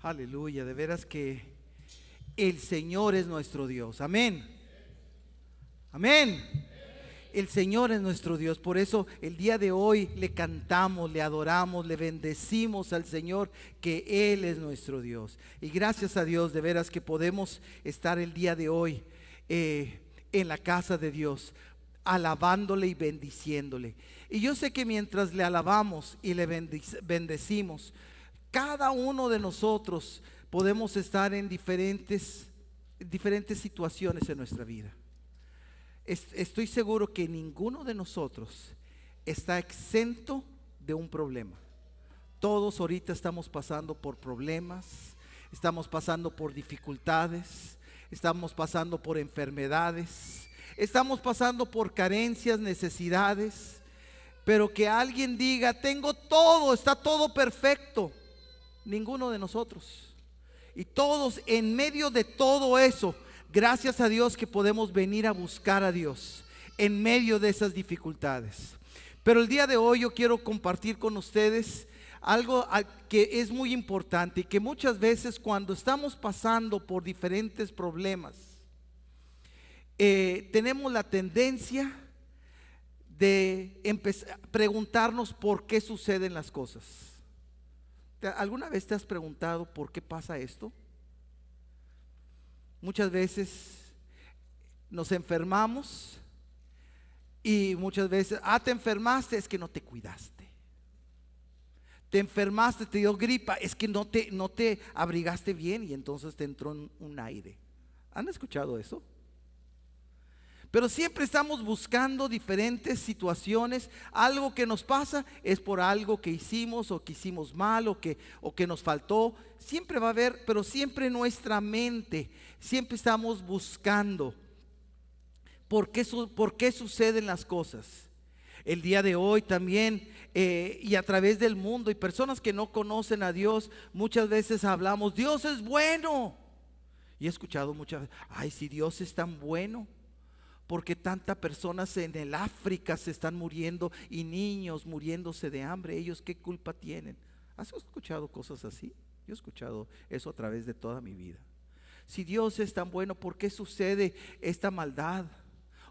Aleluya, de veras que el Señor es nuestro Dios. Amén. Amén. El Señor es nuestro Dios. Por eso el día de hoy le cantamos, le adoramos, le bendecimos al Señor, que Él es nuestro Dios. Y gracias a Dios de veras que podemos estar el día de hoy en la casa de Dios, alabándole y bendiciéndole. Y yo sé que mientras le alabamos y le bendecimos, cada uno de nosotros podemos estar en diferentes situaciones en nuestra vida. Estoy seguro que ninguno de nosotros está exento de un problema. Todos ahorita estamos pasando por problemas, estamos pasando por dificultades, estamos pasando por enfermedades, estamos pasando por carencias, necesidades. Pero que alguien diga, tengo todo, está todo perfecto. Ninguno de nosotros. Y todos en medio de todo eso, gracias a Dios que podemos venir a buscar a Dios en medio de esas dificultades. Pero el día de hoy yo quiero compartir con ustedes algo que es muy importante y que muchas veces cuando estamos pasando por diferentes problemas, tenemos la tendencia de preguntarnos por qué suceden las cosas. ¿Alguna vez te has preguntado por qué pasa esto? Muchas veces nos enfermamos y muchas veces, te enfermaste, es que no te cuidaste. Te enfermaste, te dio gripa, es que no te abrigaste bien y entonces te entró un aire. ¿Han escuchado eso? Pero siempre estamos buscando diferentes situaciones. Algo que nos pasa es por algo que hicimos o que hicimos mal o que nos faltó. Siempre va a haber, pero siempre en nuestra mente, siempre estamos buscando por qué suceden las cosas. El día de hoy también y a través del mundo y personas que no conocen a Dios, muchas veces hablamos, Dios es bueno. Y he escuchado muchas veces, ay, si Dios es tan bueno, porque tantas personas en el África se están muriendo y niños muriéndose de hambre, ellos qué culpa tienen. ¿Has escuchado cosas así? Yo he escuchado eso a través de toda mi vida. Si Dios es tan bueno, ¿por qué sucede esta maldad?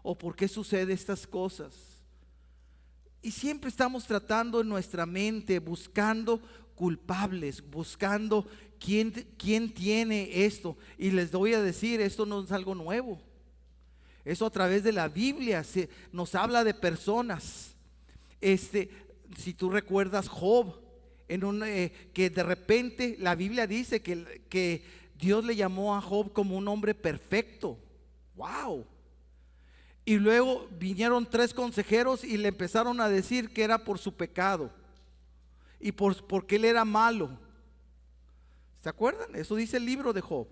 ¿O por qué sucede estas cosas? Y siempre estamos tratando en nuestra mente, buscando culpables, buscando quién tiene esto. Y les voy a decir, esto no es algo nuevo. Eso a través de la Biblia nos habla de personas. Si tú recuerdas Job, que de repente la Biblia dice que Dios le llamó a Job como un hombre perfecto. ¡Wow! Y luego vinieron 3 consejeros y le empezaron a decir que era por su pecado y porque él era malo. ¿Se acuerdan? Eso dice el libro de Job.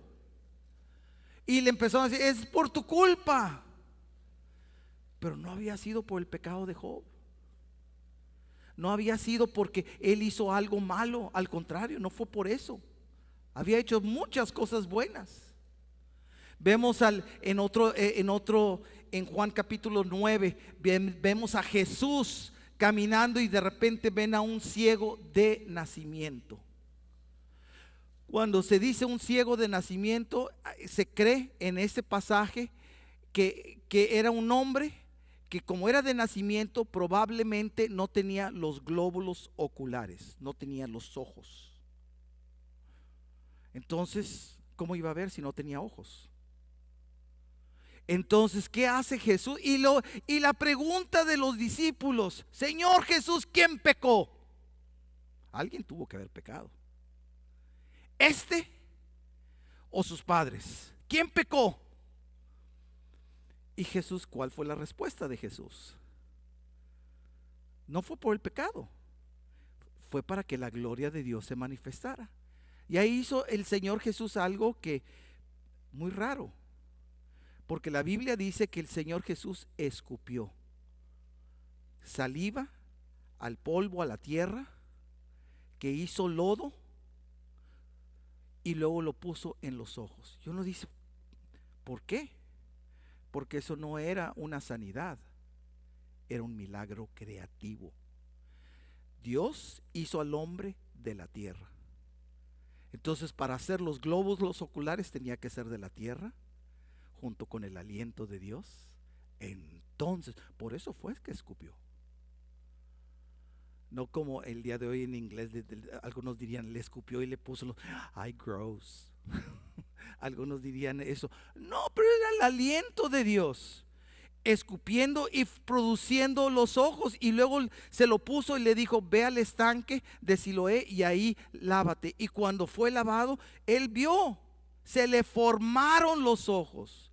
Y le empezaron a decir, es por tu culpa. Pero no había sido por el pecado de Job. No había sido porque él hizo algo malo. Al contrario, no fue por eso. Había hecho muchas cosas buenas. Vemos en Juan capítulo 9, vemos a Jesús caminando y de repente ven a un ciego de nacimiento. Cuando se dice un ciego de nacimiento, se cree en ese pasaje que era un hombre que, como era de nacimiento, probablemente no tenía los glóbulos oculares, no tenía los ojos. Entonces, ¿cómo iba a ver si no tenía ojos? Entonces, ¿qué hace Jesús? Y la pregunta de los discípulos, Señor Jesús, ¿quién pecó? Alguien tuvo que haber pecado. ¿Este o sus padres? ¿Quién pecó? Y Jesús, ¿cuál fue la respuesta de Jesús? No fue por el pecado, fue para que la gloria de Dios se manifestara. Y ahí hizo el Señor Jesús algo que muy raro, porque la Biblia dice que el Señor Jesús escupió saliva al polvo, a la tierra, que hizo lodo y luego lo puso en los ojos. Y uno dice, ¿por qué? Porque eso no era una sanidad, era un milagro creativo. Dios hizo al hombre de la tierra. Entonces, para hacer los globos, los oculares, tenía que ser de la tierra, junto con el aliento de Dios. Entonces, por eso fue que escupió. No como el día de hoy en inglés, algunos dirían, le escupió y le puso los, ay, gross. Algunos dirían eso. No, pero era el aliento de Dios, escupiendo y produciendo los ojos. Y luego se lo puso y le dijo, ve al estanque de Siloé y ahí lávate. Y cuando fue lavado, él vio, se le formaron los ojos.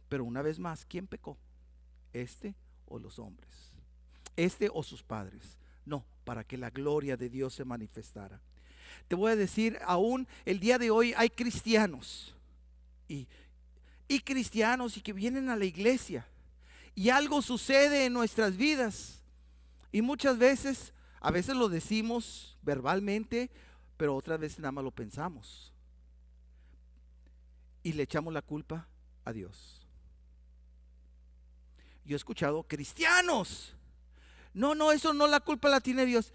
Pero una vez más, ¿quién pecó? ¿Este o los hombres? ¿Este o sus padres? No, para que la gloria de Dios se manifestara. Te voy a decir, aún el día de hoy hay cristianos y cristianos y que vienen a la iglesia y algo sucede en nuestras vidas y muchas veces, a veces lo decimos verbalmente, pero otras veces nada más lo pensamos y le echamos la culpa a Dios. Yo he escuchado cristianos, no, eso no, la culpa la tiene Dios.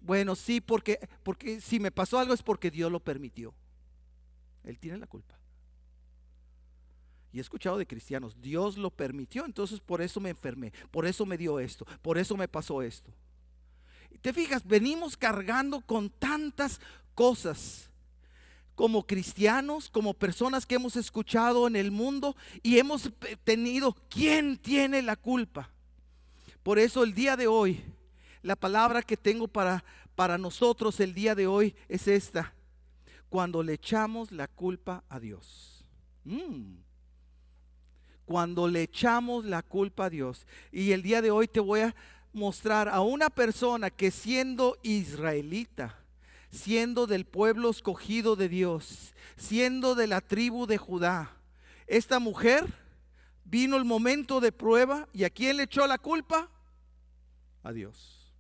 Bueno, sí, porque si me pasó algo es porque Dios lo permitió. Él tiene la culpa. Y he escuchado de cristianos, Dios lo permitió, entonces por eso me enfermé, por eso me dio esto, por eso me pasó esto. Te fijas, venimos cargando con tantas cosas como cristianos, como personas que hemos escuchado en el mundo y hemos tenido, ¿quién tiene la culpa? Por eso el día de hoy, la palabra que tengo para nosotros el día de hoy es esta: cuando le echamos la culpa a Dios. Cuando le echamos la culpa a Dios. Y el día de hoy te voy a mostrar a una persona que, siendo israelita, siendo del pueblo escogido de Dios, siendo de la tribu de Judá, esta mujer vino el momento de prueba, ¿y a quién le echó la culpa? A Dios.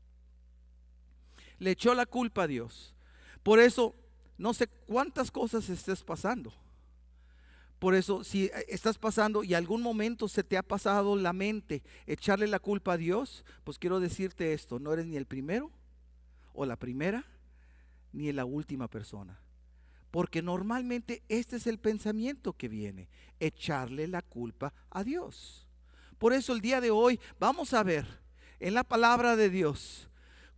Le echó la culpa a Dios. Por eso, no sé cuántas cosas estés pasando. Por eso, si estás pasando y algún momento se te ha pasado la mente echarle la culpa a Dios, pues quiero decirte esto: no eres ni el primero o la primera, ni la última persona. Porque normalmente este es el pensamiento que viene: echarle la culpa a Dios. Por eso el día de hoy vamos a ver en la palabra de Dios,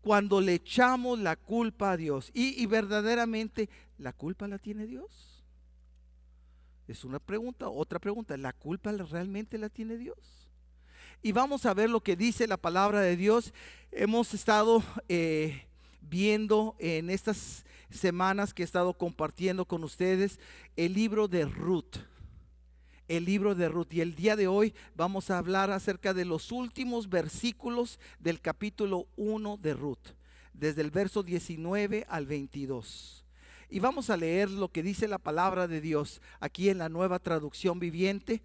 cuando le echamos la culpa a Dios, y verdaderamente la culpa la tiene Dios. Es una pregunta. Otra pregunta: ¿la culpa realmente la tiene Dios? Y vamos a ver lo que dice la palabra de Dios. Hemos estado viendo en estas semanas que he estado compartiendo con ustedes el libro de Ruth. El libro de Ruth. Y el día de hoy vamos a hablar acerca de los últimos versículos del capítulo 1 de Ruth, desde el verso 19 al 22. Y vamos a leer lo que dice la palabra de Dios aquí en la Nueva Traducción Viviente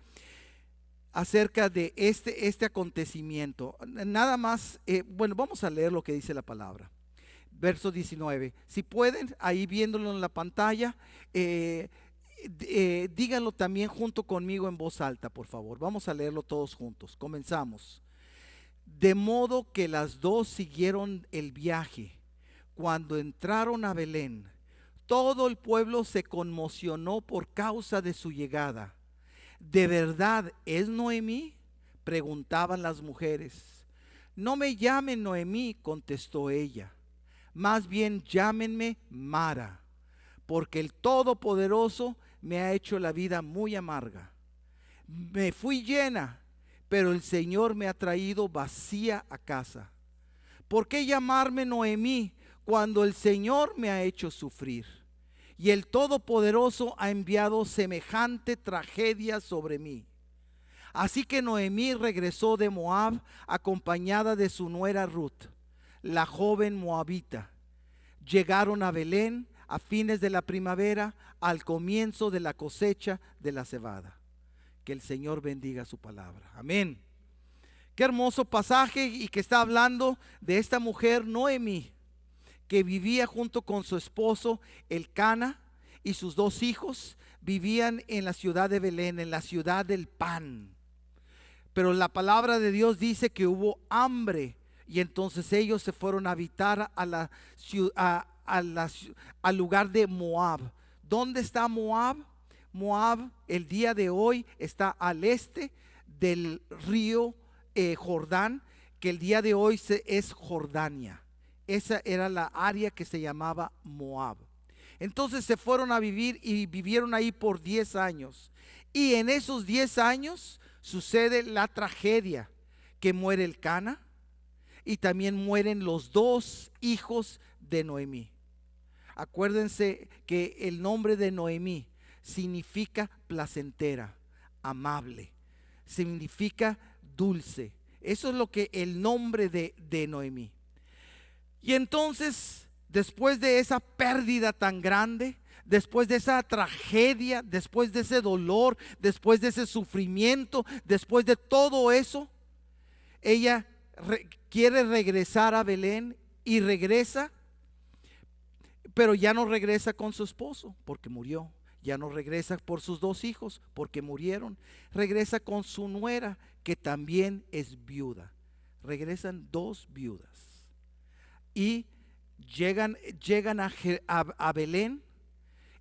acerca de este acontecimiento. Nada más, vamos a leer lo que dice la palabra. Verso 19. Si pueden, ahí viéndolo en la pantalla, díganlo también junto conmigo en voz alta, por favor. Vamos a leerlo todos juntos. Comenzamos. De modo que las dos siguieron el viaje. Cuando entraron a Belén, todo el pueblo se conmocionó por causa de su llegada. ¿De verdad es Noemí?, preguntaban las mujeres. No me llamen Noemí, contestó ella. Más bien llámenme Mara, porque el Todopoderoso me ha hecho la vida muy amarga. Me fui llena, pero el Señor me ha traído vacía a casa. ¿Por qué llamarme Noemí cuando el Señor me ha hecho sufrir? Y el Todopoderoso ha enviado semejante tragedia sobre mí. Así que Noemí regresó de Moab acompañada de su nuera Ruth, la joven moabita. Llegaron a Belén a fines de la primavera, al comienzo de la cosecha de la cebada. Que el Señor bendiga su palabra. Amén. Qué hermoso pasaje, y que está hablando de esta mujer Noemí, que vivía junto con su esposo Elcana y sus dos hijos. Vivían en la ciudad de Belén, en la ciudad del pan. Pero la palabra de Dios dice que hubo hambre, y entonces ellos se fueron a habitar a al lugar de Moab. ¿Dónde está Moab? Moab el día de hoy está al este del río Jordán, que el día de hoy es Jordania. Esa era la área que se llamaba Moab. Entonces se fueron a vivir y vivieron ahí por 10 años. Y en esos 10 años sucede la tragedia, que muere el Cana y también mueren los 2 hijos de Noemí. Acuérdense que el nombre de Noemí significa placentera, amable, significa dulce. Eso es lo que el nombre de Noemí. Y entonces, después de esa pérdida tan grande, después de esa tragedia, después de ese dolor, después de ese sufrimiento, después de todo eso, ella quiere regresar a Belén y regresa, pero ya no regresa con su esposo porque murió. Ya no regresa por sus 2 hijos porque murieron. Regresa con su nuera, que también es viuda. Regresan 2 viudas. Y llegan a Belén,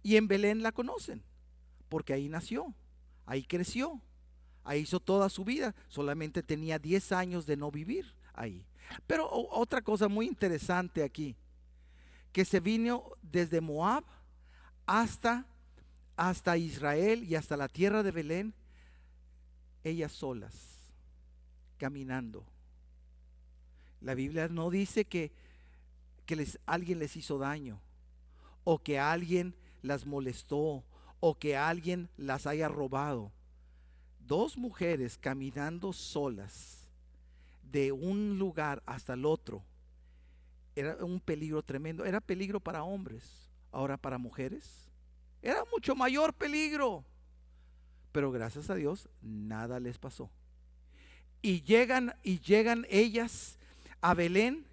y en Belén la conocen, porque ahí nació, ahí creció, ahí hizo toda su vida. Solamente tenía 10 años de no vivir ahí. Pero otra cosa muy interesante aquí, que se vino desde Moab hasta Israel y hasta la tierra de Belén, ellas solas, caminando. La Biblia no dice que alguien les hizo daño, o que alguien las molestó, o que alguien las haya robado. 2 mujeres caminando solas de un lugar hasta el otro. Era un peligro tremendo. Era peligro para hombres. Ahora para mujeres era mucho mayor peligro. Pero gracias a Dios nada les pasó. Y llegan ellas a Belén,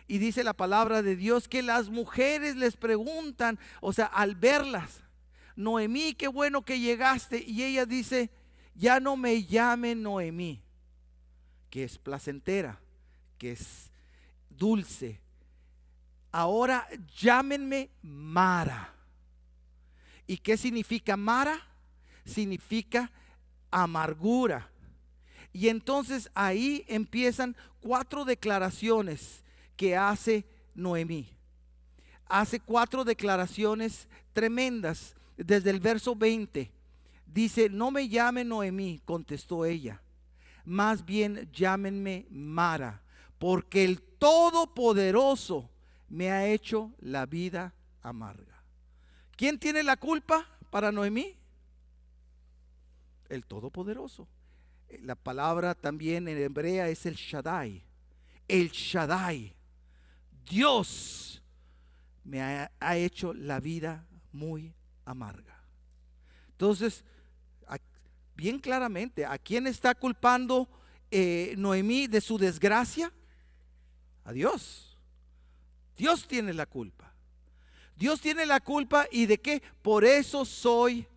y dice la palabra de Dios que las mujeres les preguntan, o sea, al verlas: Noemí, qué bueno que llegaste. Y ella dice: ya no me llamen Noemí, que es placentera, que es dulce. Ahora llámenme Mara. ¿Y qué significa Mara? Significa amargura. Y entonces ahí empiezan 4 declaraciones que hace Noemí. Hace 4 declaraciones tremendas. Desde el verso 20 dice: no me llamen Noemí, contestó ella, más bien llámenme Mara, porque el Todopoderoso me ha hecho la vida amarga. ¿Quién tiene la culpa para Noemí? El Todopoderoso. La palabra también en hebrea es el Shaddai. El Shaddai, Dios, me ha hecho la vida muy amarga. Entonces, bien claramente, ¿a quién está culpando Noemí de su desgracia? A Dios. Dios tiene la culpa. Dios tiene la culpa. ¿Y de qué? Por eso soy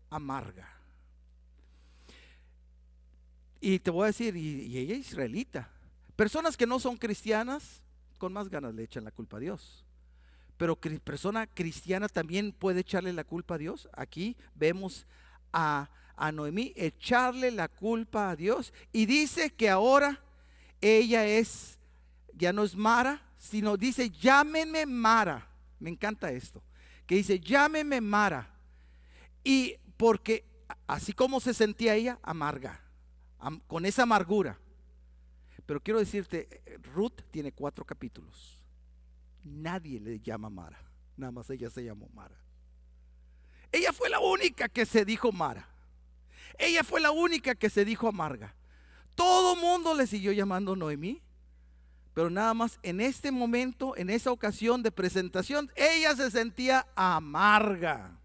amarga. Y te voy a decir, y ella es israelita. Personas que no son cristianas, con más ganas le echan la culpa a Dios. Pero persona cristiana también puede echarle la culpa a Dios. Aquí vemos a Noemí echarle la culpa a Dios. Y dice que ahora ella ya no es Mara, sino dice: llámenme Mara. Me encanta esto, que dice: llámenme Mara. Y porque así como se sentía ella, amarga, con esa amargura. Pero quiero decirte, Ruth tiene 4 capítulos. Nadie le llama Mara, nada más ella se llamó Mara. Ella fue la única que se dijo Mara. Ella fue la única que se dijo amarga. Todo mundo le siguió llamando Noemí, pero nada más en este momento, en esa ocasión de presentación, ella se sentía amarga.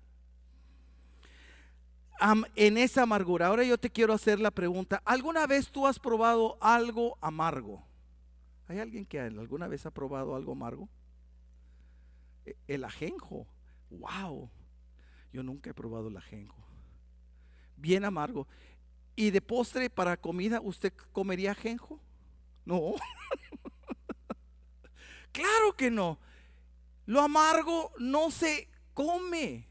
En esa amargura. Ahora yo te quiero hacer la pregunta: ¿alguna vez tú has probado algo amargo? ¿Hay alguien que alguna vez ha probado algo amargo? El ajenjo. Wow, yo nunca he probado el ajenjo. Bien amargo. ¿Y de postre para comida usted comería ajenjo? No. Claro que no. Lo amargo no se come.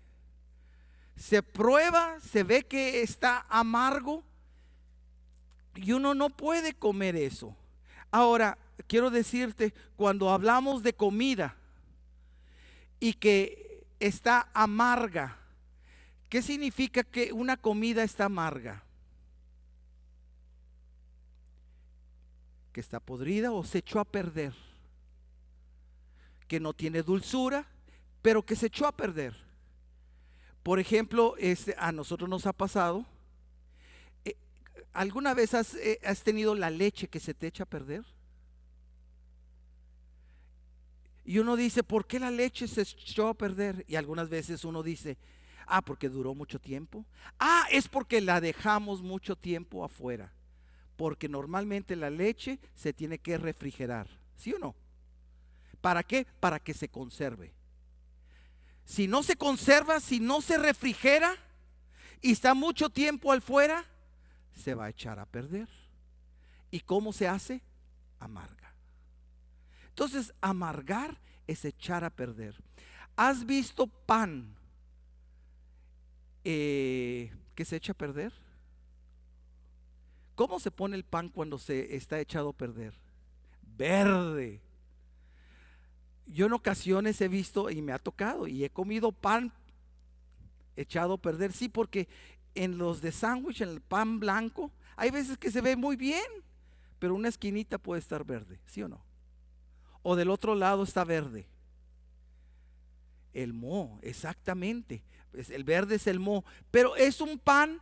Se prueba, se ve que está amargo y uno no puede comer eso. Ahora, quiero decirte, cuando hablamos de comida y que está amarga, ¿qué significa que una comida está amarga? Que está podrida o se echó a perder, que no tiene dulzura, pero que se echó a perder. Por ejemplo, a nosotros nos ha pasado, ¿alguna vez has tenido la leche que se te echa a perder? Y uno dice, ¿por qué la leche se echó a perder? Y algunas veces uno dice, porque duró mucho tiempo. Es porque la dejamos mucho tiempo afuera. Porque normalmente la leche se tiene que refrigerar, ¿sí o no? ¿Para qué? Para que se conserve. Si no se conserva, si no se refrigera y está mucho tiempo afuera, se va a echar a perder. ¿Y cómo se hace? Amarga. Entonces, amargar es echar a perder. ¿Has visto pan que se echa a perder? ¿Cómo se pone el pan cuando se está echado a perder? Verde. Yo en ocasiones he visto y me ha tocado y he comido pan echado a perder. Sí, porque en los de sándwich, en el pan blanco, hay veces que se ve muy bien, pero una esquinita puede estar verde, ¿sí o no? O del otro lado está verde. El moho, exactamente. El verde es el moho, pero es un pan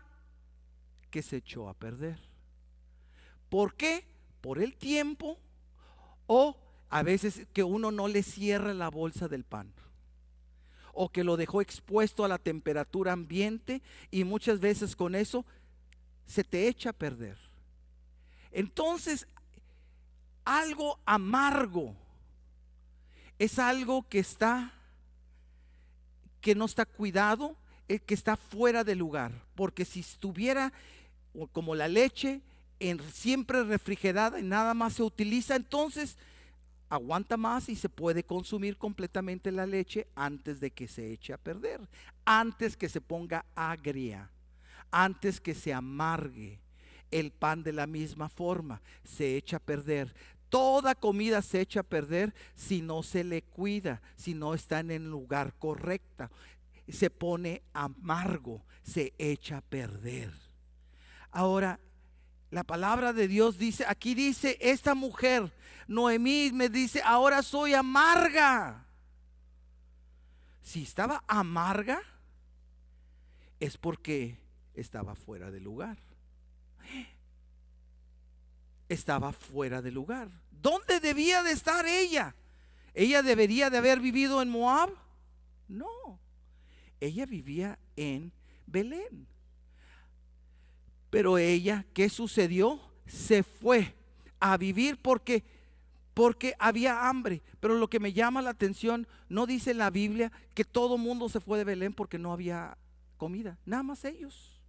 que se echó a perder. ¿Por qué? Por el tiempo, o a veces que uno no le cierra la bolsa del pan, o que lo dejó expuesto a la temperatura ambiente y muchas veces con eso se te echa a perder. Entonces, algo amargo es algo que no está cuidado, que está fuera de lugar, porque si estuviera como la leche siempre refrigerada y nada más se utiliza, entonces aguanta más y se puede consumir completamente la leche antes de que se eche a perder, antes que se ponga agria, antes que se amargue. El pan de la misma forma se echa a perder. Toda comida se echa a perder si no se le cuida, si no está en el lugar correcto. Se pone amargo, se echa a perder. Ahora, la palabra de Dios dice, aquí dice esta mujer, Noemí, me dice, ahora soy amarga. Si estaba amarga, es porque estaba fuera de lugar. Estaba fuera de lugar. ¿Dónde debía de estar ella? ¿Ella debería de haber vivido en Moab? No, ella vivía en Belén. Pero ella, ¿qué sucedió? Se fue a vivir porque había hambre. Pero lo que me llama la atención, no dice en la Biblia que todo mundo se fue de Belén porque no había comida, nada más ellos.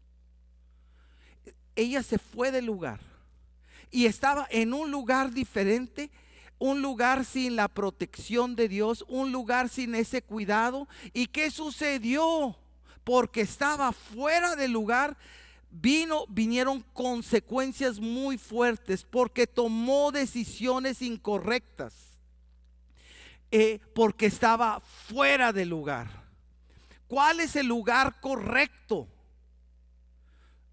Ella se fue del lugar y estaba en un lugar diferente, un lugar sin la protección de Dios, un lugar sin ese cuidado. ¿Y qué sucedió? Porque estaba fuera del lugar, vinieron consecuencias muy fuertes, porque tomó decisiones incorrectas, porque estaba fuera del lugar. ¿Cuál es el lugar correcto?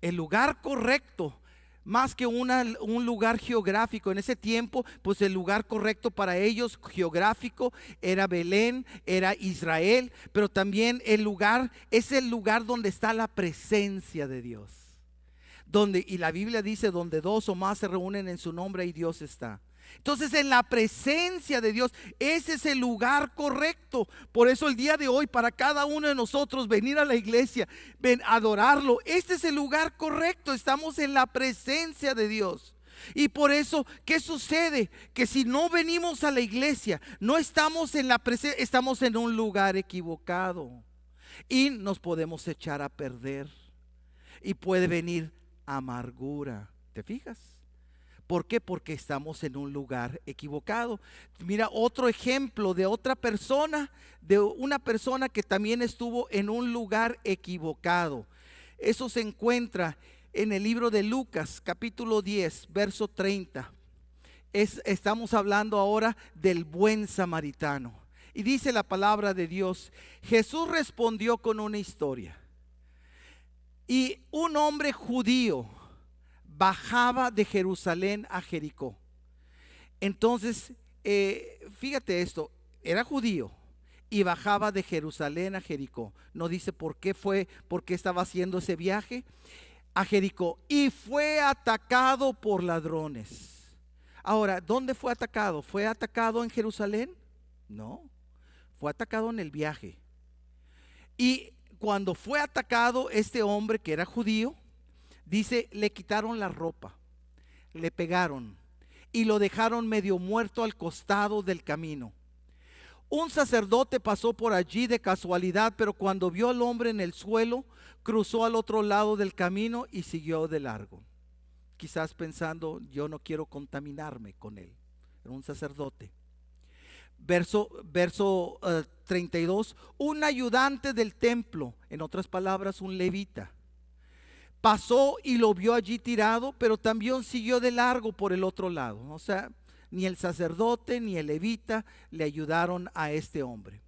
El lugar correcto, más que un lugar geográfico. En ese tiempo, pues el lugar correcto para ellos geográfico era Belén, era Israel, pero también el lugar es el lugar donde está la presencia de Dios. Y la Biblia dice, donde dos o más se reúnen en su nombre, ahí Dios está. Entonces, en la presencia de Dios, ese es el lugar correcto. Por eso el día de hoy, para cada uno de nosotros, venir a la iglesia, adorarlo, este es el lugar correcto. Estamos en la presencia de Dios. Y por eso, ¿qué sucede? Que si no venimos a la iglesia, no estamos en la presencia, estamos en un lugar equivocado y nos podemos echar a perder. Y puede venir amargura, ¿te fijas? ¿Por qué? Porque estamos en un lugar equivocado. Mira otro ejemplo de otra persona, de una persona que también estuvo en un lugar equivocado. Eso se encuentra en el libro de Lucas, capítulo 10, verso 30. Estamos hablando ahora del buen samaritano. Y dice la palabra de Dios: Jesús respondió con una historia. Y un hombre judío bajaba de Jerusalén a Jericó. Entonces, fíjate esto, era judío y bajaba de Jerusalén a Jericó. No dice por qué estaba haciendo ese viaje a Jericó. Y fue atacado por ladrones. Ahora, ¿dónde fue atacado? ¿Fue atacado en Jerusalén? No, fue atacado en el viaje. Y cuando fue atacado este hombre que era judío, dice, le quitaron la ropa, le pegaron y lo dejaron medio muerto al costado del camino. Un sacerdote pasó por allí de casualidad, pero cuando vio al hombre en el suelo, cruzó al otro lado del camino y siguió de largo. Quizás pensando, yo no quiero contaminarme con él. Era un sacerdote. Verso 32, un ayudante del templo, en otras palabras un levita, pasó y lo vio allí tirado, pero también siguió de largo por el otro lado. O sea, ni el sacerdote ni el levita le ayudaron a este hombre.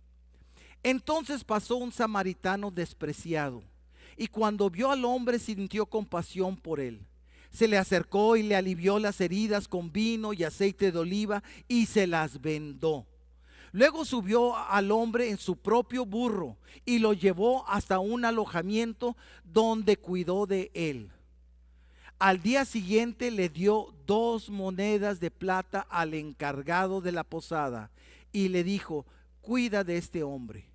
Entonces pasó un samaritano despreciado, y cuando vio al hombre sintió compasión por él. Se le acercó y le alivió las heridas con vino y aceite de oliva y se las vendó. Luego subió al hombre en su propio burro y lo llevó hasta un alojamiento donde cuidó de él. Al día siguiente le dio 2 monedas de plata al encargado de la posada y le dijo: cuida de este hombre.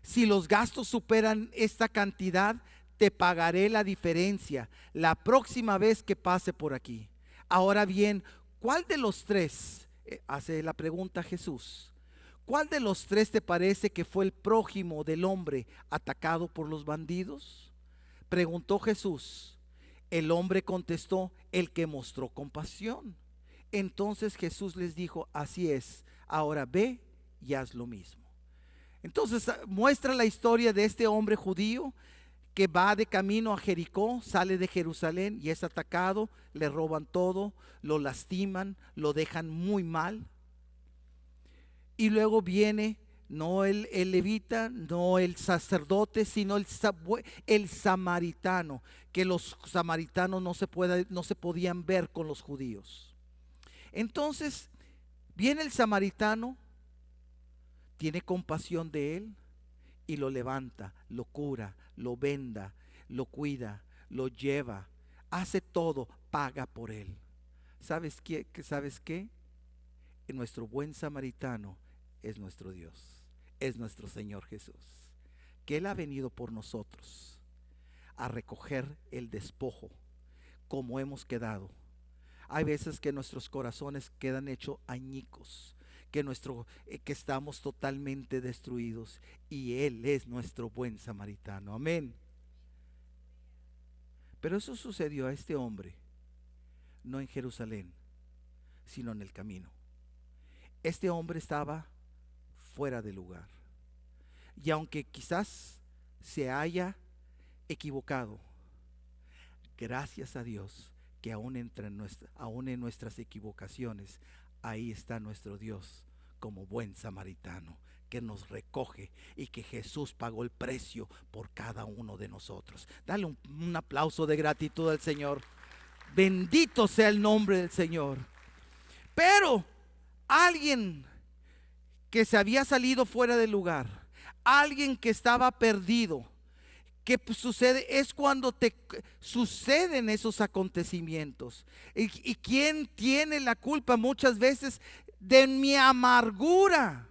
Si los gastos superan esta cantidad, te pagaré la diferencia la próxima vez que pase por aquí. Ahora bien, ¿cuál de los 3? Hace la pregunta Jesús. ¿Cuál de los 3 te parece que fue el prójimo del hombre atacado por los bandidos? Preguntó Jesús. El hombre contestó: el que mostró compasión. Entonces Jesús les dijo: así es, ahora ve y haz lo mismo. Entonces muestra la historia de este hombre judío que va de camino a Jericó, sale de Jerusalén y es atacado, le roban todo, lo lastiman, lo dejan muy mal. Y luego viene no el levita, no el sacerdote, sino el samaritano, que los samaritanos no se podían ver con los judíos. Entonces viene el samaritano, tiene compasión de él y lo levanta, lo cura, lo venda, lo cuida, lo lleva, hace todo, paga por él. ¿Sabes qué? ¿Sabes qué? Nuestro buen samaritano es nuestro Dios, es nuestro Señor Jesús, que Él ha venido por nosotros a recoger el despojo como hemos quedado. Hay veces que nuestros corazones quedan hechos añicos, que estamos totalmente destruidos, y Él es nuestro buen samaritano. Amén. Pero eso sucedió a este hombre no en Jerusalén, sino en el camino. Este hombre estaba fuera de lugar, y aunque quizás se haya equivocado, gracias a Dios que aún en nuestras equivocaciones, ahí está nuestro Dios como buen samaritano, que nos recoge, y que Jesús pagó el precio por cada uno de nosotros. Dale un aplauso de gratitud al Señor. Bendito sea el nombre del Señor. Pero alguien que se había salido fuera del lugar, alguien que estaba perdido, ¿qué sucede? Es cuando suceden esos acontecimientos. ¿Y quién tiene la culpa? Muchas veces de mi amargura.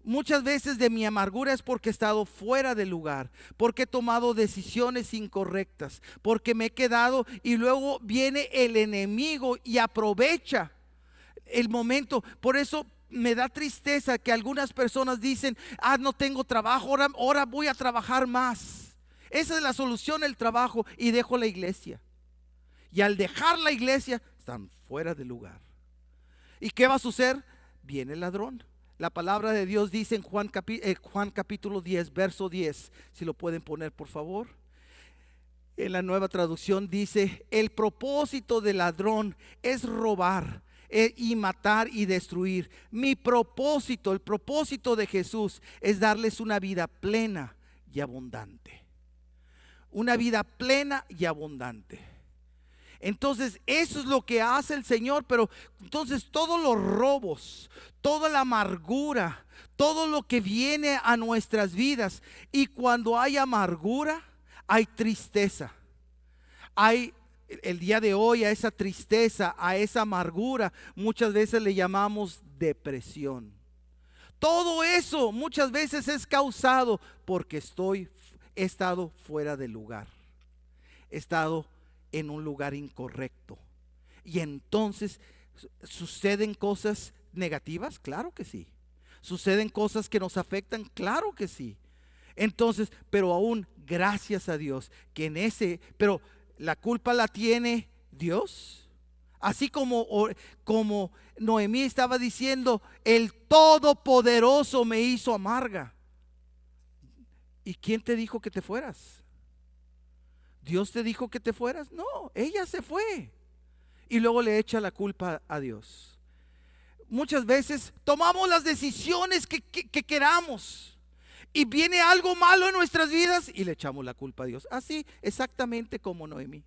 Muchas veces de mi amargura es porque he estado fuera del lugar, porque he tomado decisiones incorrectas, porque me he quedado, y luego viene el enemigo y aprovecha el momento. Por eso me da tristeza que algunas personas dicen: no tengo trabajo, ahora voy a trabajar más. Esa es la solución, el trabajo, y dejo la iglesia. Y al dejar la iglesia están fuera de lugar. ¿Y qué va a suceder? Viene el ladrón. La palabra de Dios dice en Juan capítulo 10, verso 10, si lo pueden poner por favor. En la Nueva Traducción dice: el propósito del ladrón es robar y matar y destruir. Mi propósito, el propósito de Jesús es darles una vida plena y abundante. Una vida plena y abundante. Entonces eso es lo que hace el Señor. Pero entonces todos los robos, toda la amargura, todo lo que viene a nuestras vidas, y cuando hay amargura hay tristeza. Hay el día de hoy a esa tristeza, a esa amargura, muchas veces le llamamos depresión. Todo eso muchas veces es causado porque he estado fuera de lugar. He estado en un lugar incorrecto. Y entonces suceden cosas negativas, claro que sí. Suceden cosas que nos afectan, claro que sí. Entonces, pero aún gracias a Dios que pero la culpa la tiene Dios. Así como Noemí estaba diciendo: el Todopoderoso me hizo amarga. ¿Y quién te dijo que te fueras? ¿Dios te dijo que te fueras? No, ella se fue. Y luego le echa la culpa a Dios. Muchas veces tomamos las decisiones que queramos, y viene algo malo en nuestras vidas y le echamos la culpa a Dios. Así exactamente como Noemí.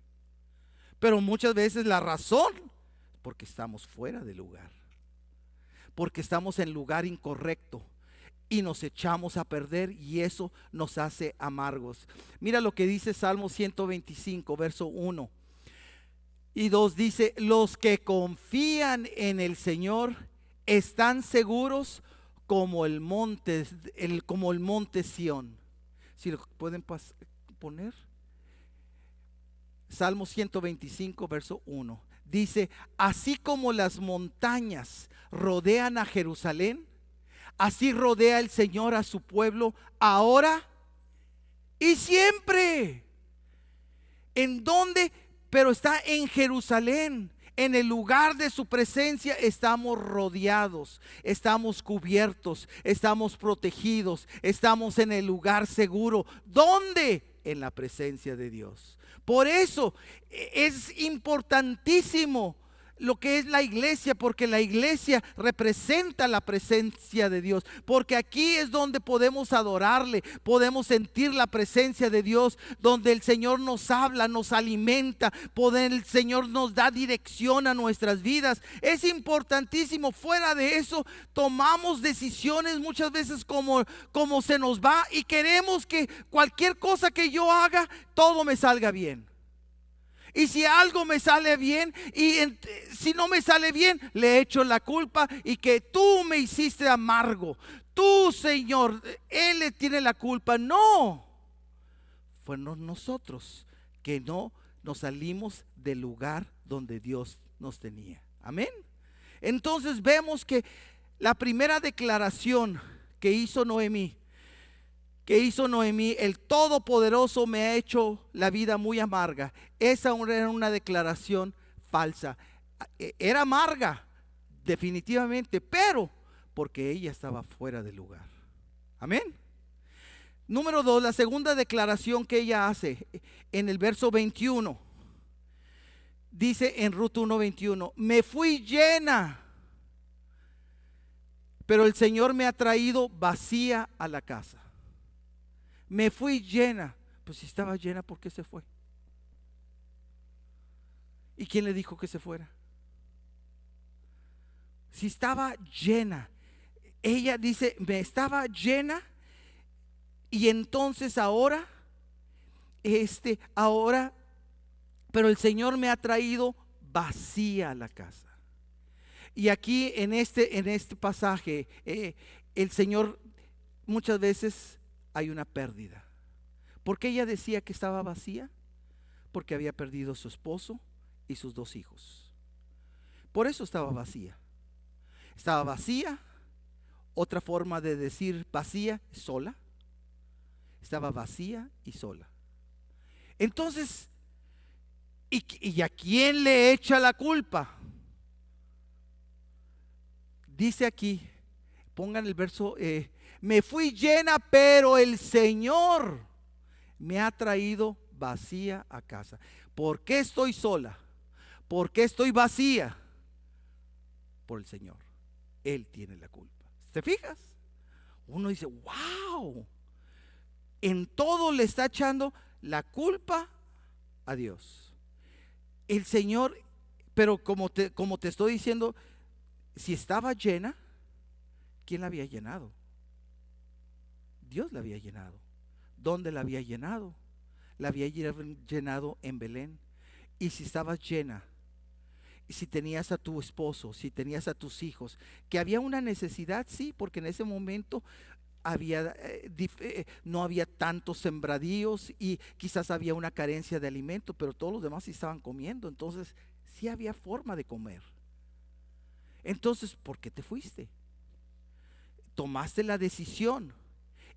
Pero muchas veces la razón, porque estamos fuera de lugar, porque estamos en lugar incorrecto y nos echamos a perder, y eso nos hace amargos. Mira lo que dice Salmo 125, verso 1 y 2. Dice: los que confían en el Señor están seguros como el monte Sión. Si lo pueden poner. Salmo 125, verso 1. Dice: así como las montañas rodean a Jerusalén, así rodea el Señor a su pueblo ahora y siempre. ¿En dónde? Pero está en Jerusalén. En el lugar de su presencia estamos rodeados, estamos cubiertos, estamos protegidos, estamos en el lugar seguro. ¿Dónde? En la presencia de Dios. Por eso es importantísimo lo que es la iglesia, porque la iglesia representa la presencia de Dios, porque aquí es donde podemos adorarle, podemos sentir la presencia de Dios, donde el Señor nos habla, nos alimenta, el Señor nos da dirección a nuestras vidas. Es importantísimo. Fuera de eso tomamos decisiones muchas veces como se nos va, y queremos que cualquier cosa que yo haga, todo me salga bien. Y si algo me sale bien, y si no me sale bien, le echo la culpa, y que tú me hiciste amargo. Tú, Señor, Él le tiene la culpa. No, fueron nosotros que no nos salimos del lugar donde Dios nos tenía. Amén. Entonces vemos que la primera declaración que hizo Noemí, el Todopoderoso me ha hecho la vida muy amarga. Esa era una declaración falsa. Era amarga, definitivamente, pero porque ella estaba fuera de lugar. Amén. Número 2, la segunda declaración que ella hace en el verso 21. Dice en Ruth 1:21: me fui llena, pero el Señor me ha traído vacía a la casa. Me fui llena. Pues si estaba llena, ¿por qué se fue? ¿Y quién le dijo que se fuera? Si estaba llena. Ella dice: me estaba llena, y entonces ahora, pero el Señor me ha traído vacía a la casa. Y aquí en este pasaje, el Señor, muchas veces hay una pérdida. ¿Por qué ella decía que estaba vacía? Porque había perdido a su esposo y sus 2 hijos. Por eso estaba vacía. Estaba vacía. Otra forma de decir vacía, sola. Estaba vacía y sola. Entonces, ¿Y a quién le echa la culpa? Dice aquí, pongan el verso, me fui llena, pero el Señor me ha traído vacía a casa. ¿Por qué estoy sola? ¿Por qué estoy vacía? Por el Señor. Él tiene la culpa. ¿Te fijas? Uno dice, wow, en todo le está echando la culpa a Dios. El Señor, pero como te estoy diciendo, si estaba llena, ¿quién la había llenado? Dios la había llenado. ¿Dónde la había llenado? La había llenado en Belén. Y si estabas llena, si tenías a tu esposo, si tenías a tus hijos, que había una necesidad, sí, porque en ese momento no había tantos sembradíos y quizás había una carencia de alimento, pero todos los demás sí estaban comiendo, entonces sí había forma de comer. Entonces, ¿por qué te fuiste? Tomaste la decisión.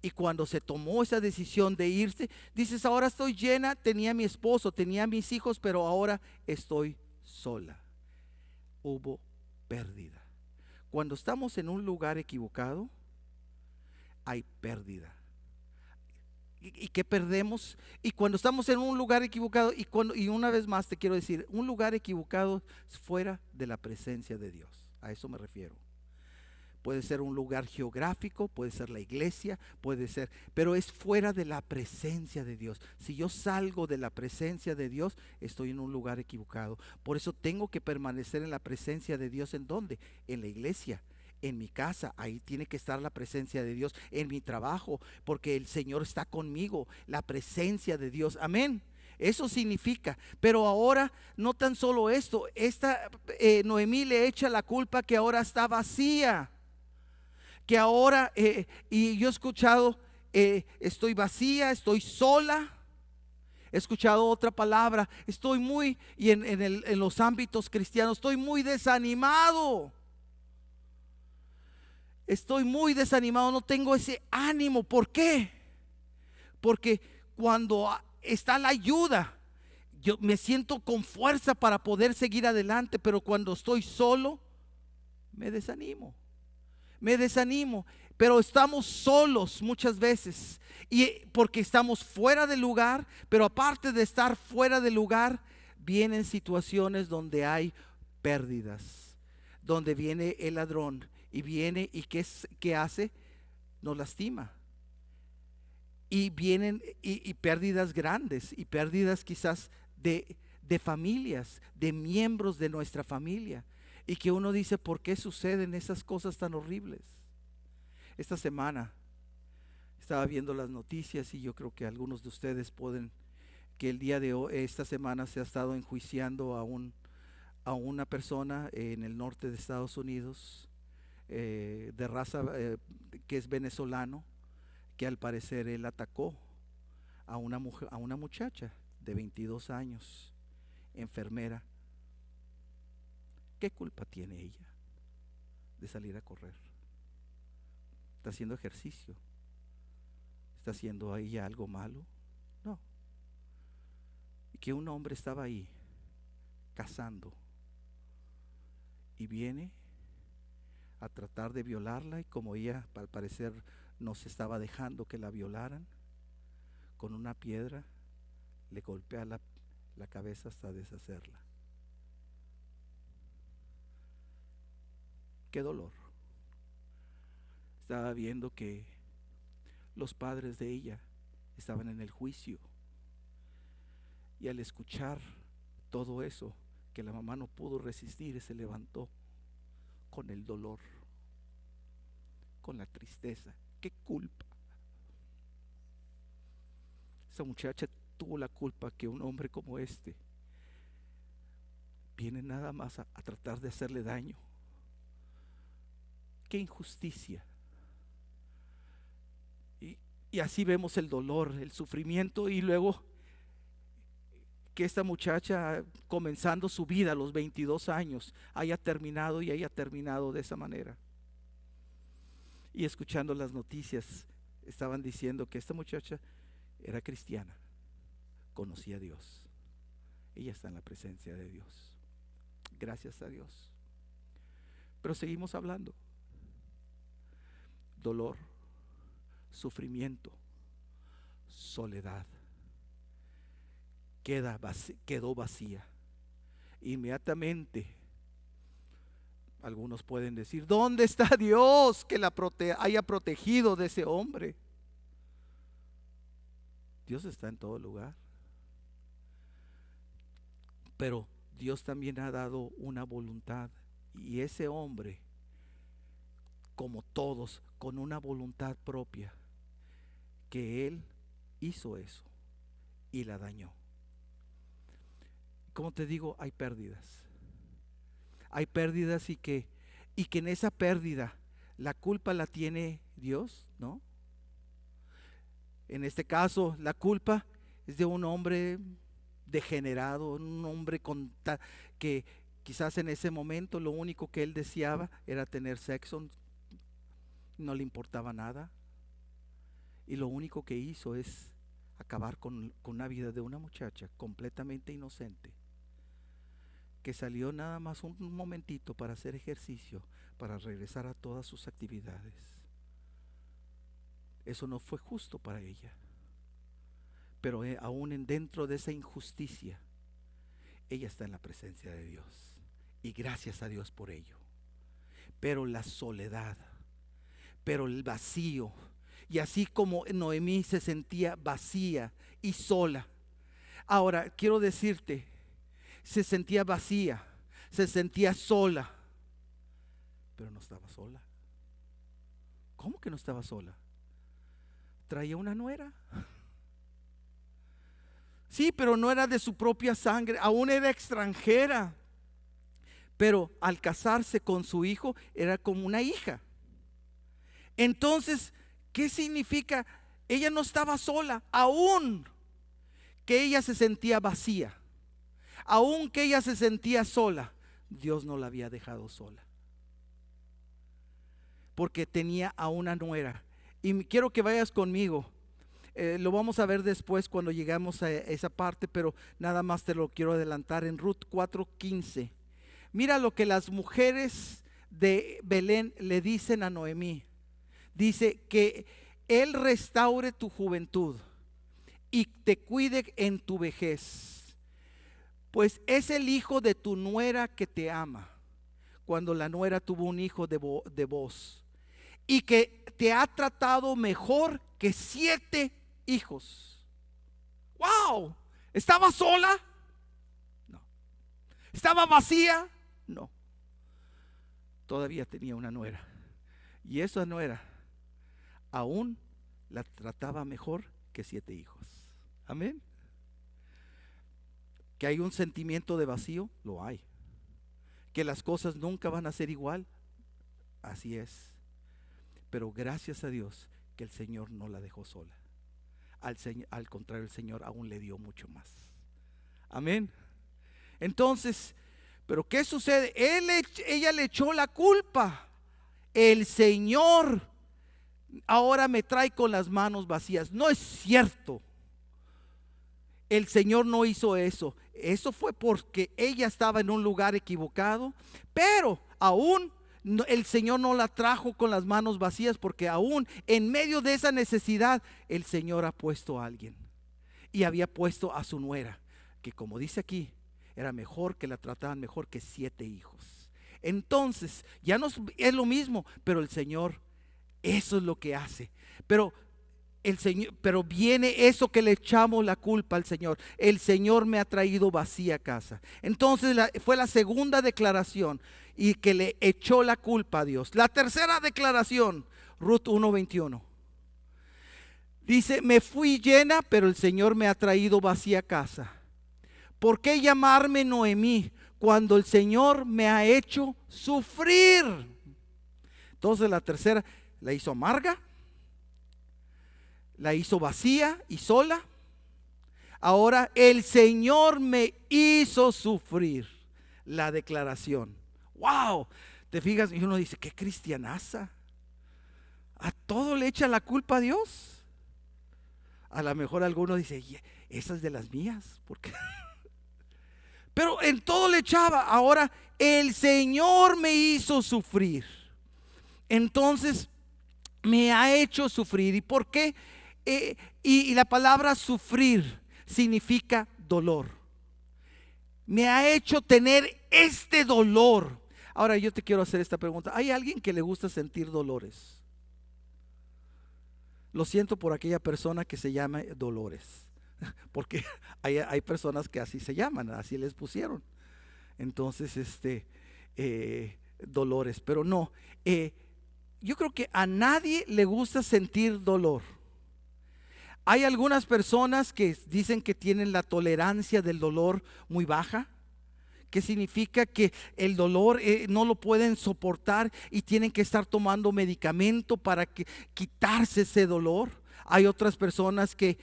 Y cuando se tomó esa decisión de irse, dices, ahora estoy llena, tenía a mi esposo, tenía a mis hijos, pero ahora estoy sola. Hubo pérdida. Cuando estamos en un lugar equivocado, hay pérdida. ¿Y qué perdemos? Y cuando estamos en un lugar equivocado, y una vez más te quiero decir, un lugar equivocado es fuera de la presencia de Dios. A eso me refiero. Puede ser un lugar geográfico, puede ser la iglesia, puede ser, pero es fuera de la presencia de Dios. Si yo salgo de la presencia de Dios, estoy en un lugar equivocado. Por eso tengo que permanecer en la presencia de Dios. ¿En dónde? En la iglesia, en mi casa, ahí tiene que estar la presencia de Dios. En mi trabajo, porque el Señor está conmigo, la presencia de Dios. Amén. Eso significa, pero ahora no tan solo esto, Noemí le echa la culpa que ahora está vacía, que ahora, y yo he escuchado, estoy vacía, estoy sola. He escuchado otra palabra, estoy muy, y en los ámbitos cristianos, estoy muy desanimado. Estoy muy desanimado, no tengo ese ánimo. ¿Por qué? Porque cuando está la ayuda, yo me siento con fuerza para poder seguir adelante, pero cuando estoy solo, me desanimo. Pero estamos solos muchas veces, y porque estamos fuera del lugar. Pero aparte de estar fuera del lugar, vienen situaciones donde hay pérdidas, donde viene el ladrón y viene y ¿qué hace? Nos lastima. Y vienen y pérdidas grandes, y pérdidas quizás de familias, de miembros de nuestra familia. Y que uno dice, ¿por qué suceden esas cosas tan horribles? Esta semana estaba viendo las noticias, y yo creo que algunos de ustedes que el día de hoy, esta semana, se ha estado enjuiciando a una persona en el norte de Estados Unidos, de raza, que es venezolano, que al parecer él atacó a una mujer, a una muchacha de 22 años, enfermera. ¿Qué culpa tiene ella de salir a correr? ¿Está haciendo ejercicio? ¿Está haciendo ella algo malo? No. Y que un hombre estaba ahí cazando y viene a tratar de violarla, y como ella al parecer no se estaba dejando que la violaran, con una piedra le golpea la cabeza hasta deshacerla. Qué dolor. Estaba viendo que los padres de ella estaban en el juicio, y al escuchar todo eso, que la mamá no pudo resistir y se levantó con el dolor, con la tristeza. ¿Qué culpa? Esa muchacha tuvo la culpa que un hombre como este viene nada más a tratar de hacerle daño. Qué injusticia. Y así vemos el dolor, el sufrimiento, y luego que esta muchacha, comenzando su vida a los 22 años, haya terminado de esa manera. Y escuchando las noticias, estaban diciendo que esta muchacha era cristiana, conocía a Dios, ella está en la presencia de Dios. Gracias a Dios. Pero seguimos hablando. Dolor, sufrimiento, soledad. Quedó vacía. Inmediatamente, algunos pueden decir: ¿dónde está Dios que la haya protegido de ese hombre? Dios está en todo lugar. Pero Dios también ha dado una voluntad. Y ese hombre, como todos, con una voluntad propia, que él hizo eso y la dañó. Como te digo, hay pérdidas. Hay pérdidas y que en esa pérdida la culpa la tiene Dios, ¿no? En este caso, la culpa es de un hombre degenerado, un hombre que quizás en ese momento lo único que él deseaba era tener sexo, no le importaba nada, y lo único que hizo es acabar con la vida de una muchacha completamente inocente, que salió nada más un momentito para hacer ejercicio, para regresar a todas sus actividades. Eso no fue justo para ella, pero aún dentro de esa injusticia, ella está en la presencia de Dios, y gracias a Dios por ello. Pero la soledad, pero el vacío, y así como Noemí se sentía vacía y sola, ahora quiero decirte, se sentía vacía, se sentía sola, pero no estaba sola. ¿Cómo que no estaba sola? Traía una nuera. Sí, pero no era de su propia sangre, aún era extranjera. Pero al casarse con su hijo era como una hija. Entonces, ¿qué significa? Ella no estaba sola, aún que ella se sentía vacía, aún que ella se sentía sola, Dios no la había dejado sola, porque tenía a una nuera. Y quiero que vayas conmigo. Lo vamos a ver después cuando llegamos a esa parte, pero nada más te lo quiero adelantar. En Ruth 4:15, mira lo que las mujeres de Belén le dicen a Noemí. Dice que Él restaure tu juventud y te cuide en tu vejez, pues es el hijo de tu nuera que te ama. Cuando la nuera tuvo un hijo de Booz, y que te ha tratado mejor que 7 hijos. ¡Wow! ¿Estaba sola? No. ¿Estaba vacía? No. Todavía tenía una nuera, y esa nuera aún la trataba mejor que 7 hijos. Amén. Que hay un sentimiento de vacío, lo hay. Que las cosas nunca van a ser igual, así es. Pero gracias a Dios que el Señor no la dejó sola. Al contrario, el Señor aún le dio mucho más. Amén. Entonces, pero ¿qué sucede? Ella le echó la culpa. El Señor ahora me trae con las manos vacías. No es cierto. El Señor no hizo eso. Eso fue porque ella estaba en un lugar equivocado. Pero aún el Señor no la trajo con las manos vacías, porque aún en medio de esa necesidad el Señor ha puesto a alguien. Y había puesto a su nuera, que como dice aquí, era mejor, que la trataban mejor que 7 hijos. Entonces ya no es lo mismo, pero el Señor, eso es lo que hace. Pero viene eso que le echamos la culpa al Señor. El Señor me ha traído vacía a casa. Entonces fue la segunda declaración, y que le echó la culpa a Dios. La tercera declaración, Ruth 1:21. Dice: me fui llena, pero el Señor me ha traído vacía a casa. ¿Por qué llamarme Noemí cuando el Señor me ha hecho sufrir? Entonces la tercera la hizo amarga, la hizo vacía y sola. Ahora el Señor me hizo sufrir. La declaración. ¡Wow! Te fijas y uno dice: qué cristianaza. A todo le echa la culpa a Dios. A lo mejor alguno dice: esa es de las mías, porque pero en todo le echaba. Ahora el Señor me hizo sufrir. Entonces me ha hecho sufrir. ¿Y por qué? Y la palabra sufrir significa dolor. Me ha hecho tener este dolor. Ahora yo te quiero hacer esta pregunta. ¿Hay alguien que le gusta sentir dolores? Lo siento por aquella persona que se llama Dolores, porque hay personas que así se llaman, así les pusieron. Entonces, Dolores, pero no. Yo creo que a nadie le gusta sentir dolor. Hay algunas personas que dicen que tienen la tolerancia del dolor muy baja, que significa que el dolor no lo pueden soportar y tienen que estar tomando medicamento para quitarse ese dolor. Hay otras personas que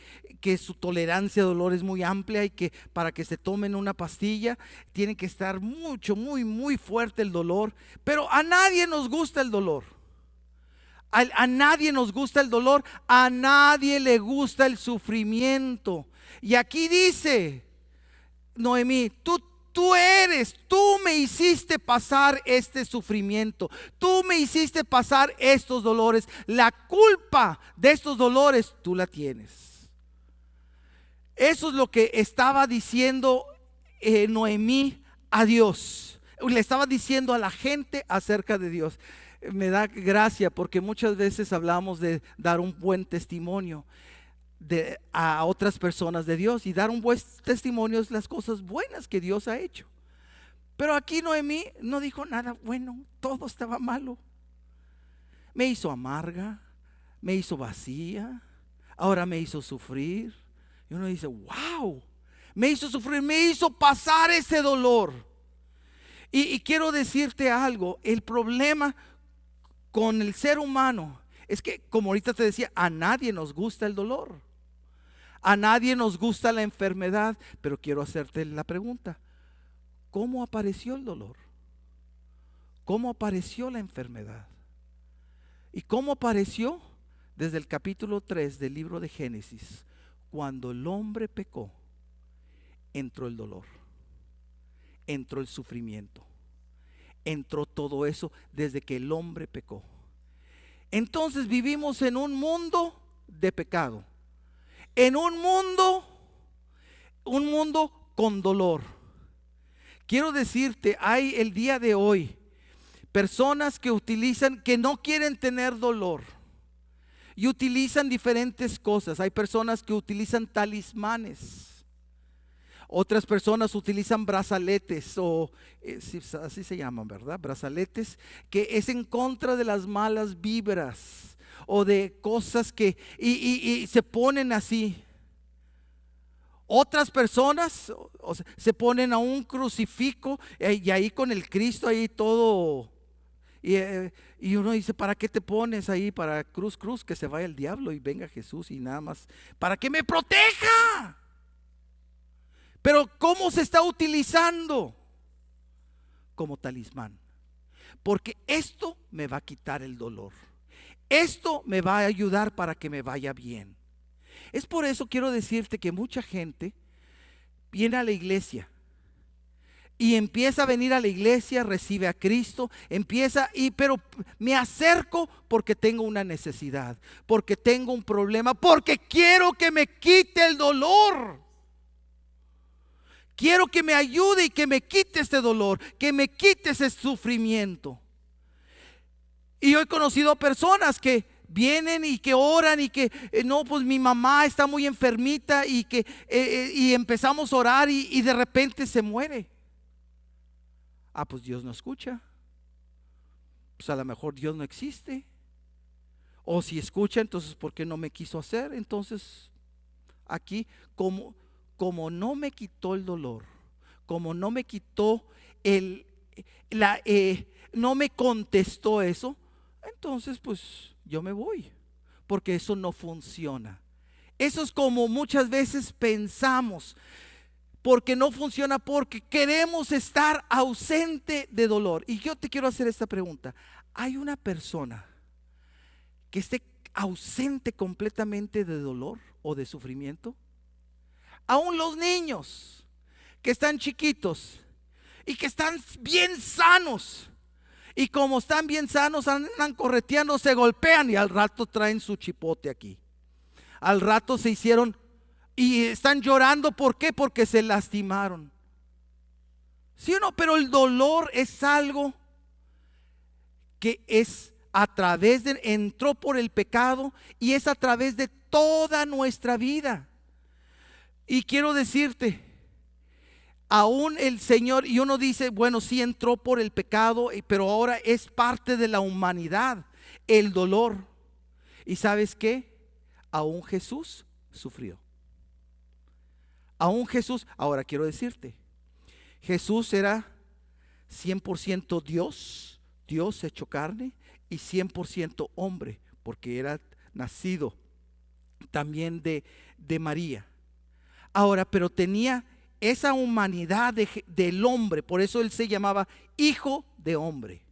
su tolerancia al dolor es muy amplia y que para que se tomen una pastilla tienen que estar muy fuerte el dolor. Pero a nadie nos gusta el dolor. A nadie nos gusta el dolor, a nadie le gusta el sufrimiento. Y aquí dice Noemí, tú me hiciste pasar este sufrimiento, tú me hiciste pasar estos dolores, la culpa de estos dolores tú la tienes. Eso es lo que estaba diciendo Noemí a Dios, le estaba diciendo a la gente acerca de Dios. Me da gracia porque muchas veces hablamos de dar un buen testimonio a otras personas de Dios, y dar un buen testimonio es las cosas buenas que Dios ha hecho. Pero aquí Noemí no dijo nada bueno, todo estaba malo. Me hizo amarga, me hizo vacía, ahora me hizo sufrir. Y uno dice, wow, me hizo sufrir, me hizo pasar ese dolor. Y quiero decirte algo, el problema con el ser humano es que, como ahorita te decía, a nadie nos gusta el dolor, a nadie nos gusta la enfermedad. Pero quiero hacerte la pregunta, ¿cómo apareció el dolor? ¿Cómo apareció la enfermedad? ¿Y cómo apareció? Desde el capítulo 3 del libro de Génesis, cuando el hombre pecó, entró el dolor, entró el sufrimiento, entró todo eso desde que el hombre pecó. Entonces vivimos en un mundo de pecado, en un mundo con dolor. Quiero decirte, hay el día de hoy personas que no quieren tener dolor y utilizan diferentes cosas. Hay personas que utilizan talismanes. Otras personas utilizan brazaletes, o así se llaman, ¿verdad? Brazaletes, que es en contra de las malas vibras o de cosas que y se ponen así. Otras personas se ponen a un crucifijo y ahí con el Cristo ahí todo. Y uno dice, ¿para qué te pones ahí? Para cruz, que se vaya el diablo y venga Jesús y nada más, para que me proteja. Pero ¿cómo se está utilizando? Como talismán. Porque esto me va a quitar el dolor. Esto me va a ayudar para que me vaya bien. Es por eso quiero decirte que mucha gente viene a la iglesia y empieza a venir a la iglesia, recibe a Cristo, pero me acerco porque tengo una necesidad, porque tengo un problema, porque quiero que me quite el dolor. Quiero que me ayude y que me quite este dolor, que me quite ese sufrimiento. Y yo he conocido personas que vienen y que oran y que no, pues mi mamá está muy enfermita y que y empezamos a orar y de repente se muere. Ah, pues Dios no escucha. Pues a lo mejor Dios no existe. O si escucha, entonces ¿por qué no me quiso hacer? Entonces aquí como no me quitó el dolor, como no me quitó no me contestó eso, entonces pues yo me voy, porque eso no funciona. Eso es como muchas veces pensamos, porque no funciona, porque queremos estar ausente de dolor. Y yo te quiero hacer esta pregunta: ¿hay una persona que esté ausente completamente de dolor o de sufrimiento? Aún los niños que están chiquitos y que están bien sanos. Y como están bien sanos, andan correteando, se golpean y al rato traen su chipote aquí. Al rato se hicieron y están llorando. ¿Por qué? Porque se lastimaron. ¿Sí o no? Pero el dolor es algo que es a través de, entró por el pecado y es a través de toda nuestra vida. Y quiero decirte, aún el Señor, y uno dice, bueno, sí entró por el pecado, pero ahora es parte de la humanidad, el dolor. ¿Y sabes qué? Aún Jesús sufrió. Aún Jesús, ahora quiero decirte, Jesús era 100% Dios, Dios hecho carne, y 100% hombre, porque era nacido también de María. Ahora, pero tenía esa humanidad del hombre, por eso él se llamaba hijo de hombre.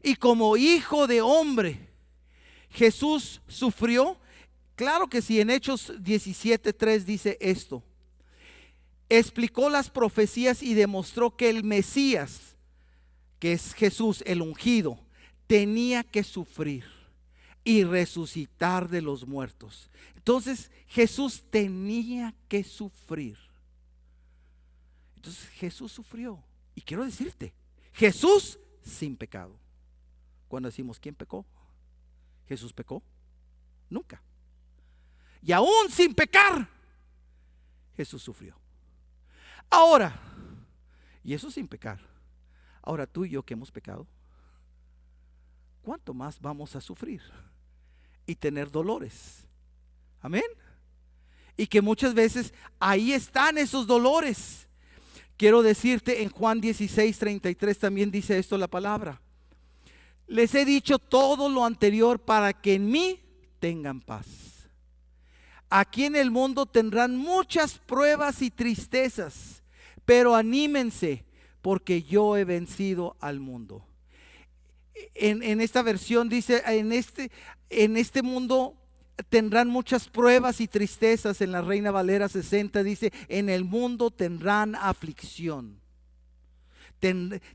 Y como hijo de hombre, Jesús sufrió. Claro que sí, en Hechos 17:3 dice esto: explicó las profecías y demostró que el Mesías, que es Jesús el ungido, tenía que sufrir y resucitar de los muertos. Entonces Jesús tenía que sufrir. Entonces Jesús sufrió. Y quiero decirte, Jesús sin pecado. Cuando decimos, ¿quién pecó? ¿Jesús pecó? Nunca. Y aún sin pecar, Jesús sufrió. Ahora, y eso sin pecar. Ahora tú y yo que hemos pecado, ¿cuánto más vamos a sufrir y tener dolores? Amén. Y que muchas veces ahí están esos dolores. Quiero decirte, en Juan 16:33 también dice esto la palabra: les he dicho todo lo anterior para que en mí tengan paz. Aquí en el mundo tendrán muchas pruebas y tristezas, pero anímense, porque yo he vencido al mundo. En esta versión dice, en este mundo tendrán muchas pruebas y tristezas. En la Reina Valera 60 dice, en el mundo tendrán aflicción.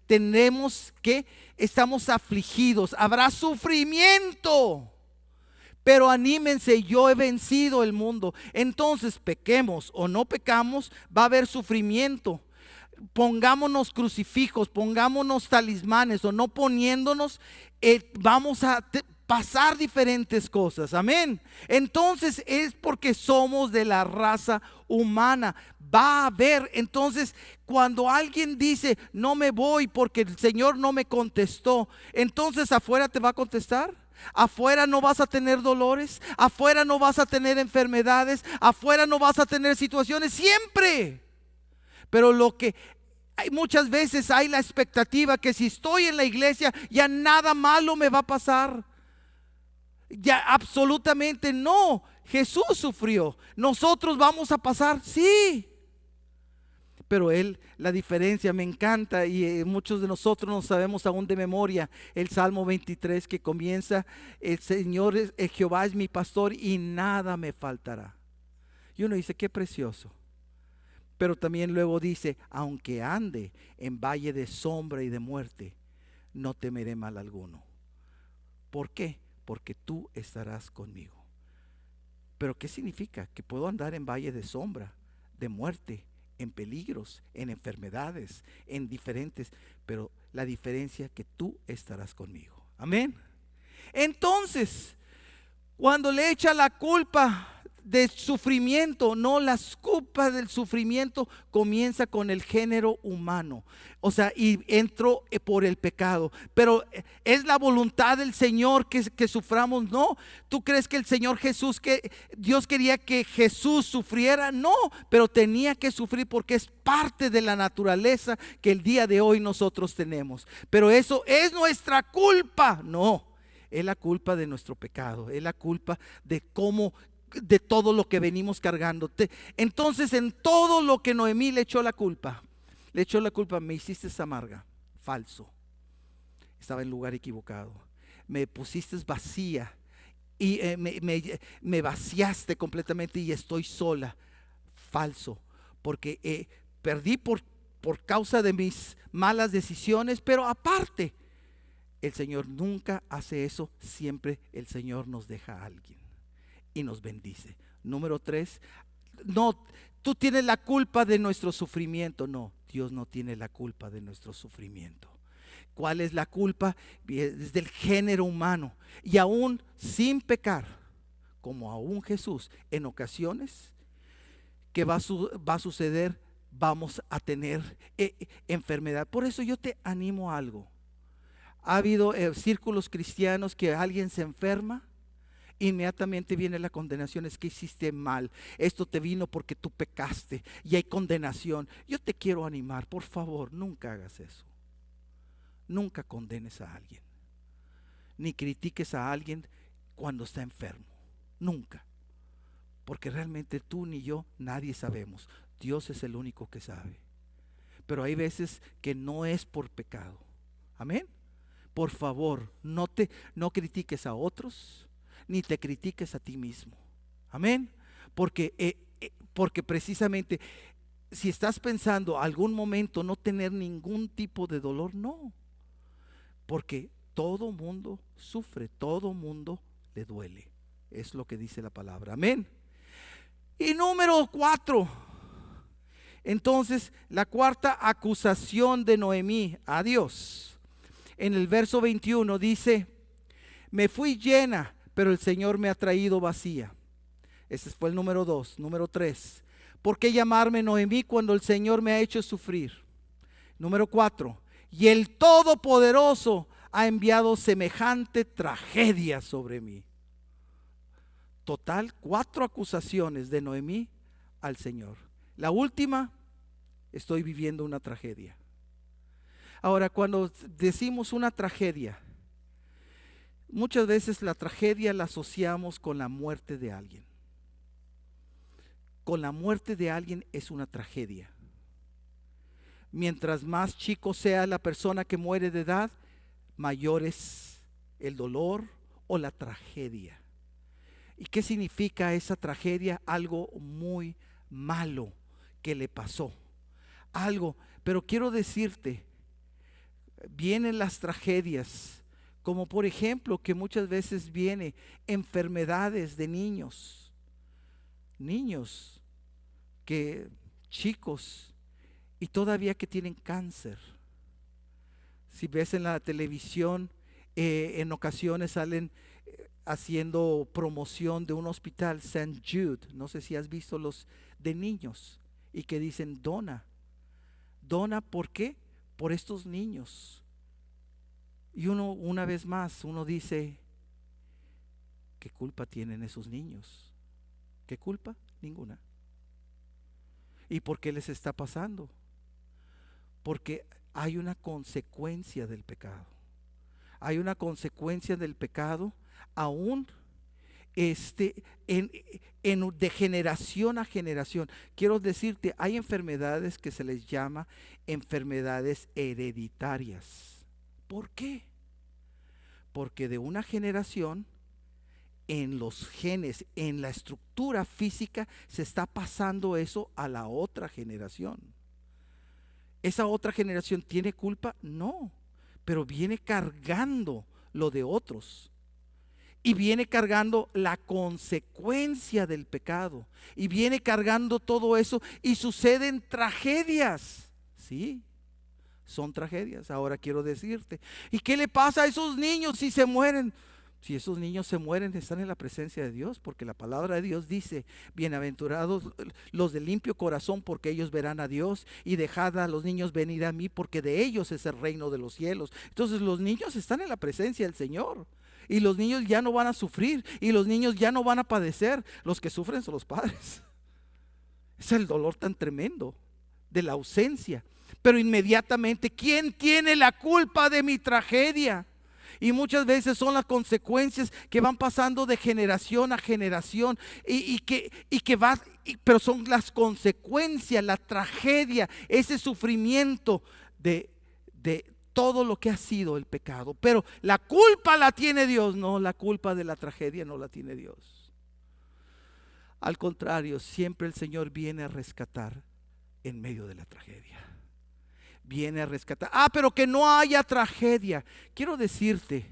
Tenemos que, estamos afligidos, habrá sufrimiento, pero anímense, yo he vencido el mundo. Entonces, pequemos o no pecamos, va a haber sufrimiento. Pongámonos crucifijos, pongámonos talismanes o no poniéndonos, vamos a pasar diferentes cosas. Amén. Entonces es porque somos de la raza humana. Va a haber, entonces cuando alguien dice no me voy porque el Señor no me contestó, entonces afuera te va a contestar. Afuera no vas a tener dolores, afuera no vas a tener enfermedades, afuera no vas a tener situaciones, siempre. Pero lo que hay muchas veces, hay la expectativa que si estoy en la iglesia ya nada malo me va a pasar. Ya absolutamente no. Jesús sufrió, nosotros vamos a pasar, sí. Pero él, la diferencia me encanta, y muchos de nosotros no sabemos aún de memoria el Salmo 23 que comienza: el Señor Jehová es mi pastor y nada me faltará. Y uno dice, qué precioso. Pero también luego dice, aunque ande en valle de sombra y de muerte, no temeré mal alguno. ¿Por qué? Porque tú estarás conmigo. Pero ¿qué significa? Que puedo andar en valle de sombra, de muerte, en peligros, en enfermedades, en diferentes, pero la diferencia es que tú estarás conmigo. Amén. Entonces, cuando le echa la culpa de sufrimiento, no, las culpas del sufrimiento comienza con el género humano, o sea, y entró por el pecado. Pero es la voluntad del Señor que suframos. No, ¿tú crees que el Señor Jesús, que Dios quería que Jesús sufriera? No, pero tenía que sufrir porque es parte de la naturaleza que el día de hoy nosotros tenemos. Pero eso es nuestra culpa. No, es la culpa de nuestro pecado, es la culpa de cómo, de todo lo que venimos cargando. Entonces, en todo lo que Noemí le echó la culpa, me hiciste amarga, falso, estaba en lugar equivocado, me pusiste vacía y me vaciaste completamente y estoy sola, falso, porque perdí por causa de mis malas decisiones, pero aparte, el Señor nunca hace eso. Siempre el Señor nos deja a alguien y nos bendice. Número 3, no, tú tienes la culpa de nuestro sufrimiento. No, Dios no tiene la culpa de nuestro sufrimiento. ¿Cuál es la culpa? Es del género humano. Y aún sin pecar, como aún Jesús, en ocasiones que va a suceder, vamos a tener enfermedad. Por eso yo te animo a algo. Ha habido círculos cristianos que alguien se enferma, inmediatamente viene la condenación. Es que hiciste mal, esto te vino porque tú pecaste y hay condenación. Yo te quiero animar, por favor, nunca hagas eso. Nunca condenes a alguien, ni critiques a alguien cuando está enfermo. Nunca. Porque realmente tú ni yo, nadie sabemos. Dios es el único que sabe. Pero hay veces que no es por pecado. Amén. Por favor, no critiques a otros, ni te critiques a ti mismo. Amén. Porque precisamente si estás pensando algún momento no tener ningún tipo de dolor, no. Porque todo mundo sufre, todo mundo le duele. Es lo que dice la palabra. Amén. Y número 4. Entonces, la cuarta acusación de Noemí a Dios. En el verso 21 dice: me fui llena, pero el Señor me ha traído vacía. Ese fue el número 2. Número 3. ¿Por qué llamarme Noemí cuando el Señor me ha hecho sufrir? Número 4. Y el Todopoderoso ha enviado semejante tragedia sobre mí. Total, 4 acusaciones de Noemí al Señor. La última: estoy viviendo una tragedia. Ahora, cuando decimos una tragedia, muchas veces la tragedia la asociamos con la muerte de alguien. Con la muerte de alguien es una tragedia. Mientras más chico sea la persona que muere de edad, mayor es el dolor o la tragedia. ¿Y qué significa esa tragedia? Algo muy malo que le pasó. Algo, pero quiero decirte, vienen las tragedias, como por ejemplo que muchas veces viene enfermedades de niños que chicos y todavía que tienen cáncer. Si ves en la televisión, en ocasiones salen haciendo promoción de un hospital, St. Jude, no sé si has visto los de niños, y que dicen dona, ¿por qué? Por estos niños. Y uno, una vez más, uno dice, ¿qué culpa tienen esos niños? ¿Qué culpa? Ninguna. ¿Y por qué les está pasando? Porque hay una consecuencia del pecado. Hay una consecuencia del pecado aún de generación a generación. Quiero decirte, hay enfermedades que se les llama enfermedades hereditarias. ¿Por qué? Porque de una generación, en los genes, en la estructura física, se está pasando eso a la otra generación. ¿Esa otra generación tiene culpa? No, pero viene cargando lo de otros. Y viene cargando la consecuencia del pecado. Y viene cargando todo eso. Y suceden tragedias. Sí, son tragedias. Ahora quiero decirte, ¿y qué le pasa a esos niños si se mueren? Si esos niños se mueren, están en la presencia de Dios, porque la palabra de Dios dice: bienaventurados los de limpio corazón, porque ellos verán a Dios. Y dejad a los niños venir a mí, porque de ellos es el reino de los cielos. Entonces los niños están en la presencia del Señor. Y los niños ya no van a sufrir, y los niños ya no van a padecer. Los que sufren son los padres. Es el dolor tan tremendo de la ausencia. Pero inmediatamente, ¿quién tiene la culpa de mi tragedia? Y muchas veces son las consecuencias que van pasando de generación a generación pero son las consecuencias, la tragedia, ese sufrimiento de todo lo que ha sido el pecado. Pero la culpa la tiene Dios. No, la culpa de la tragedia no la tiene Dios. Al contrario, siempre el Señor viene a rescatar en medio de la tragedia. Viene a rescatar. Pero que no haya tragedia. Quiero decirte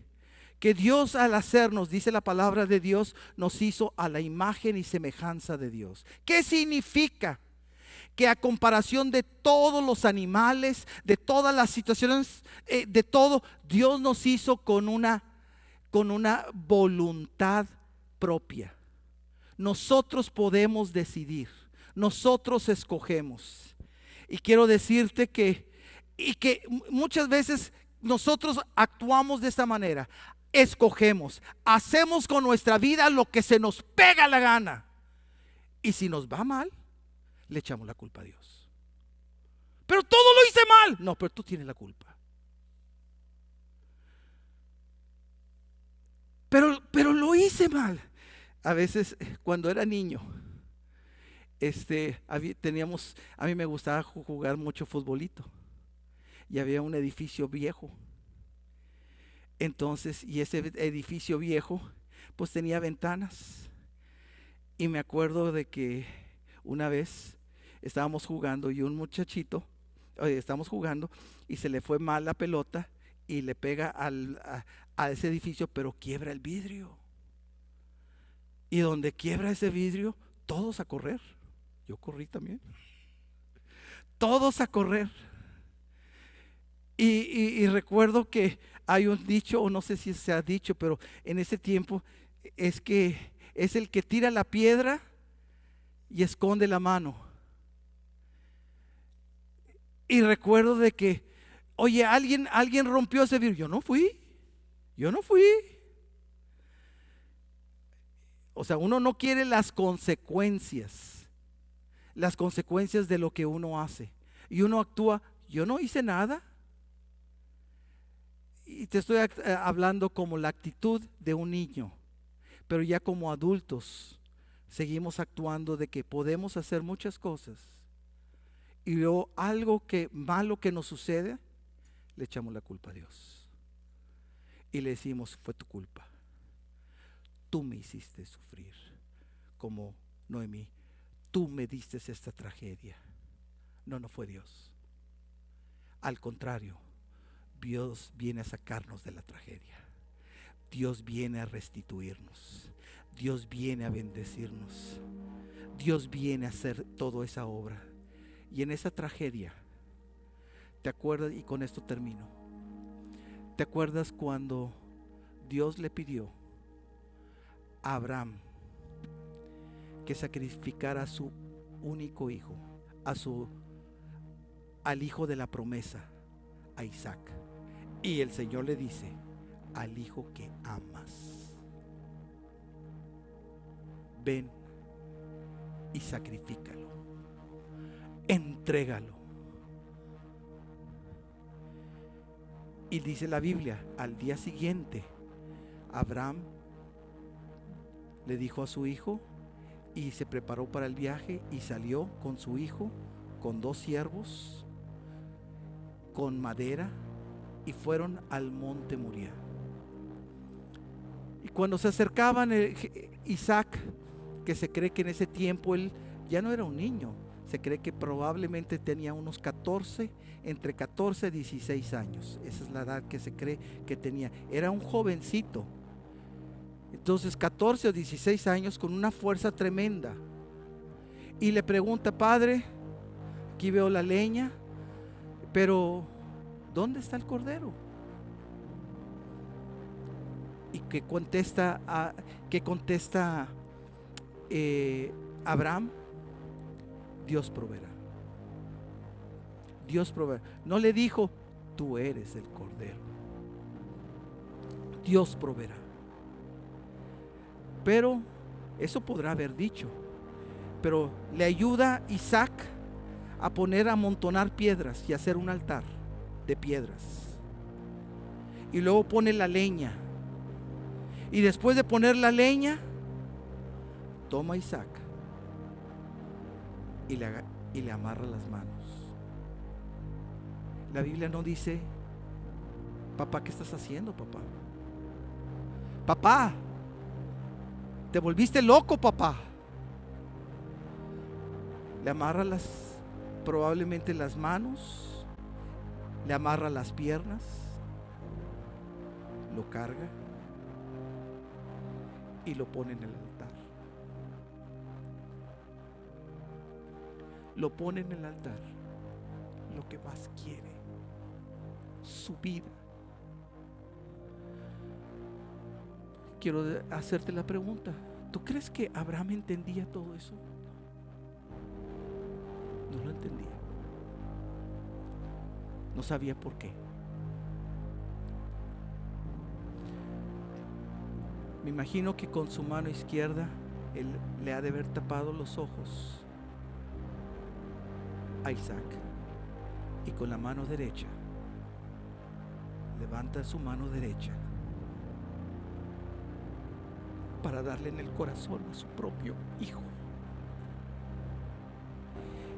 que Dios, al hacernos, dice la palabra de Dios, nos hizo a la imagen y semejanza de Dios. ¿Qué significa? Que a comparación de todos los animales, de todas las situaciones, de todo, Dios nos hizo con una voluntad propia. Nosotros podemos decidir, nosotros escogemos. Y quiero decirte que muchas veces nosotros actuamos de esta manera. Escogemos, hacemos con nuestra vida lo que se nos pega la gana. Y si nos va mal, le echamos la culpa a Dios. Pero todo lo hice mal. No, pero tú tienes la culpa. Pero lo hice mal. A veces cuando era niño, a mí me gustaba jugar mucho futbolito. Y había un edificio viejo. Entonces, y ese edificio viejo, pues tenía ventanas. Y me acuerdo de que una vez estábamos jugando y un muchachito, estábamos jugando y se le fue mal la pelota y le pega a ese edificio, pero quiebra el vidrio. Y donde quiebra ese vidrio, todos a correr. Yo corrí también. Todos a correr. Y recuerdo que hay un dicho, o no sé si se ha dicho, pero en ese tiempo es que es el que tira la piedra y esconde la mano. Y recuerdo de que, oye, alguien rompió ese vidrio. Yo no fui. O sea, uno no quiere las consecuencias de lo que uno hace. Y uno actúa, yo no hice nada. Y te estoy hablando como la actitud de un niño. Pero ya como adultos seguimos actuando de que podemos hacer muchas cosas. Y luego algo malo que nos sucede, le echamos la culpa a Dios. Y le decimos, fue tu culpa. Tú me hiciste sufrir, como Noemí. Tú me diste esta tragedia. No fue Dios. Al contrario, Dios viene a sacarnos de la tragedia. Dios viene a restituirnos. Dios viene a bendecirnos. Dios viene a hacer toda esa obra. Y en esa tragedia, ¿te acuerdas? Y con esto termino. ¿Te acuerdas cuando Dios le pidió a Abraham que sacrificara a su único hijo, al hijo de la promesa, a Isaac? Y el Señor le dice, al hijo que amas, ven y sacrifícalo, entrégalo. Y dice la Biblia, al día siguiente, Abraham le dijo a su hijo y se preparó para el viaje y salió con su hijo, con 2 siervos, con madera, y fueron al monte Moriah. Y cuando se acercaban, Isaac, que se cree que en ese tiempo él ya no era un niño, se cree que probablemente tenía unos entre 14 y 16 años. Esa es la edad que se cree que tenía. Era un jovencito. Entonces 14 o 16 años con una fuerza tremenda. Y le pregunta, padre, aquí veo la leña, pero ¿dónde está el cordero? Y que contesta Abraham, Dios proveerá. Dios proveerá. No le dijo, tú eres el cordero. Dios proveerá. Pero eso podrá haber dicho, pero le ayuda Isaac a amontonar piedras y hacer un altar de piedras. Y luego pone la leña. Y después de poner la leña, toma a Isaac y le amarra las manos. La Biblia no dice, papá, ¿qué estás haciendo, papá? Papá, te volviste loco, papá. Le amarra probablemente las manos, le amarra las piernas, lo carga y lo pone en el altar. Lo pone en el altar, lo que más quiere, su vida. Quiero hacerte la pregunta: ¿tú crees que Abraham entendía todo eso? No lo entendía. No sabía por qué. Me imagino que con su mano izquierda él le ha de haber tapado los ojos a Isaac, y con la mano derecha levanta su mano derecha para darle en el corazón a su propio hijo.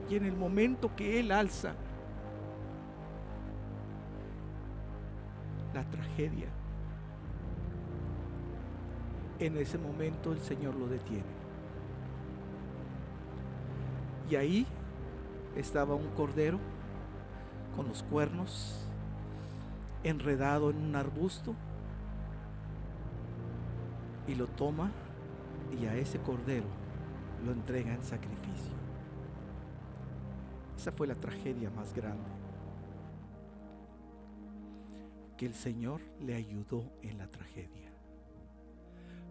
Y en el momento que él alza, la tragedia, en ese momento el Señor lo detiene. Y ahí estaba un cordero con los cuernos enredado en un arbusto, y lo toma y a ese cordero lo entrega en sacrificio. Esa fue la tragedia más grande, que el Señor le ayudó en la tragedia.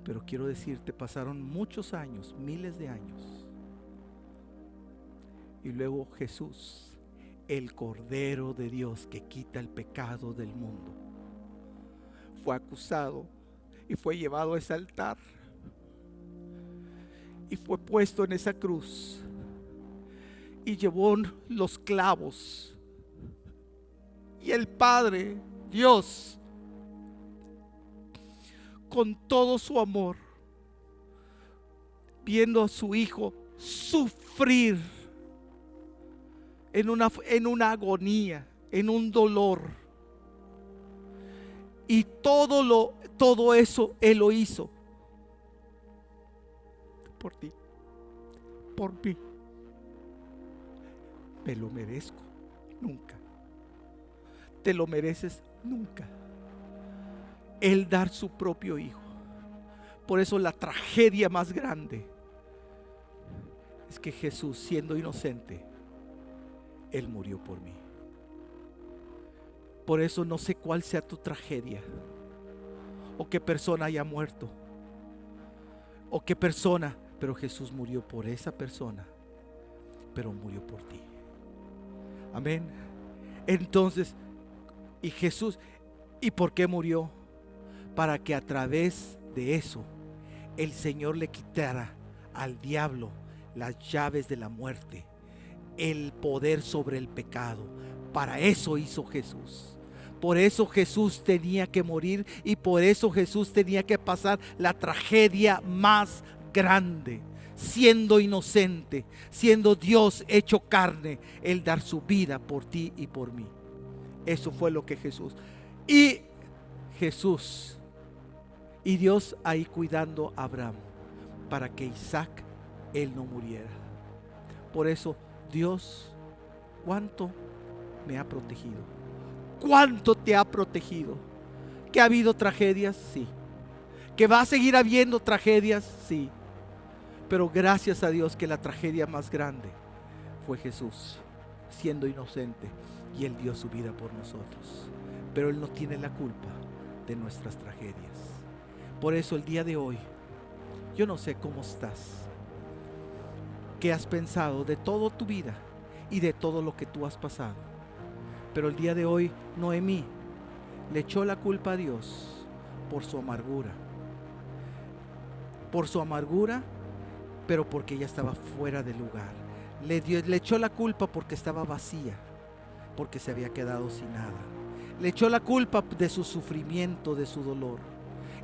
Pero quiero decirte, pasaron muchos años, miles de años, y luego Jesús, el Cordero de Dios que quita el pecado del mundo, fue acusado y fue llevado a ese altar y fue puesto en esa cruz, y llevó los clavos, y el Padre Dios, con todo su amor, viendo a su Hijo sufrir en una agonía, en un dolor, y todo eso Él lo hizo por ti, por mí. ¿Me lo merezco? Nunca. ¿Te lo mereces? Nunca. Él dar su propio hijo. Por eso la tragedia más grande es que Jesús, siendo inocente, Él murió por mí. Por eso no sé cuál sea tu tragedia, o qué persona haya muerto, o qué persona, pero Jesús murió por esa persona, pero murió por ti. Amén. Entonces, y Jesús, ¿y por qué murió? Para que a través de eso el Señor le quitara al diablo las llaves de la muerte, el poder sobre el pecado. Para eso hizo Jesús. Por eso Jesús tenía que morir, y por eso Jesús tenía que pasar la tragedia más grande, siendo inocente, siendo Dios hecho carne, Él dar su vida por ti y por mí. Eso fue lo que Jesús. Y Jesús y Dios ahí cuidando a Abraham para que Isaac, él no muriera. Por eso Dios, ¿cuánto me ha protegido? ¿Cuánto te ha protegido? ¿Que ha habido tragedias? Sí. ¿Que va a seguir habiendo tragedias? Sí. Pero gracias a Dios que la tragedia más grande fue Jesús, siendo inocente, y Él dio su vida por nosotros. Pero Él no tiene la culpa de nuestras tragedias. Por eso el día de hoy, yo no sé cómo estás, qué has pensado de toda tu vida y de todo lo que tú has pasado. Pero el día de hoy, Noemí le echó la culpa a Dios por su amargura. Por su amargura, pero porque ella estaba fuera de lugar. Le echó la culpa porque estaba vacía, porque se había quedado sin nada. Le echó la culpa de su sufrimiento, de su dolor,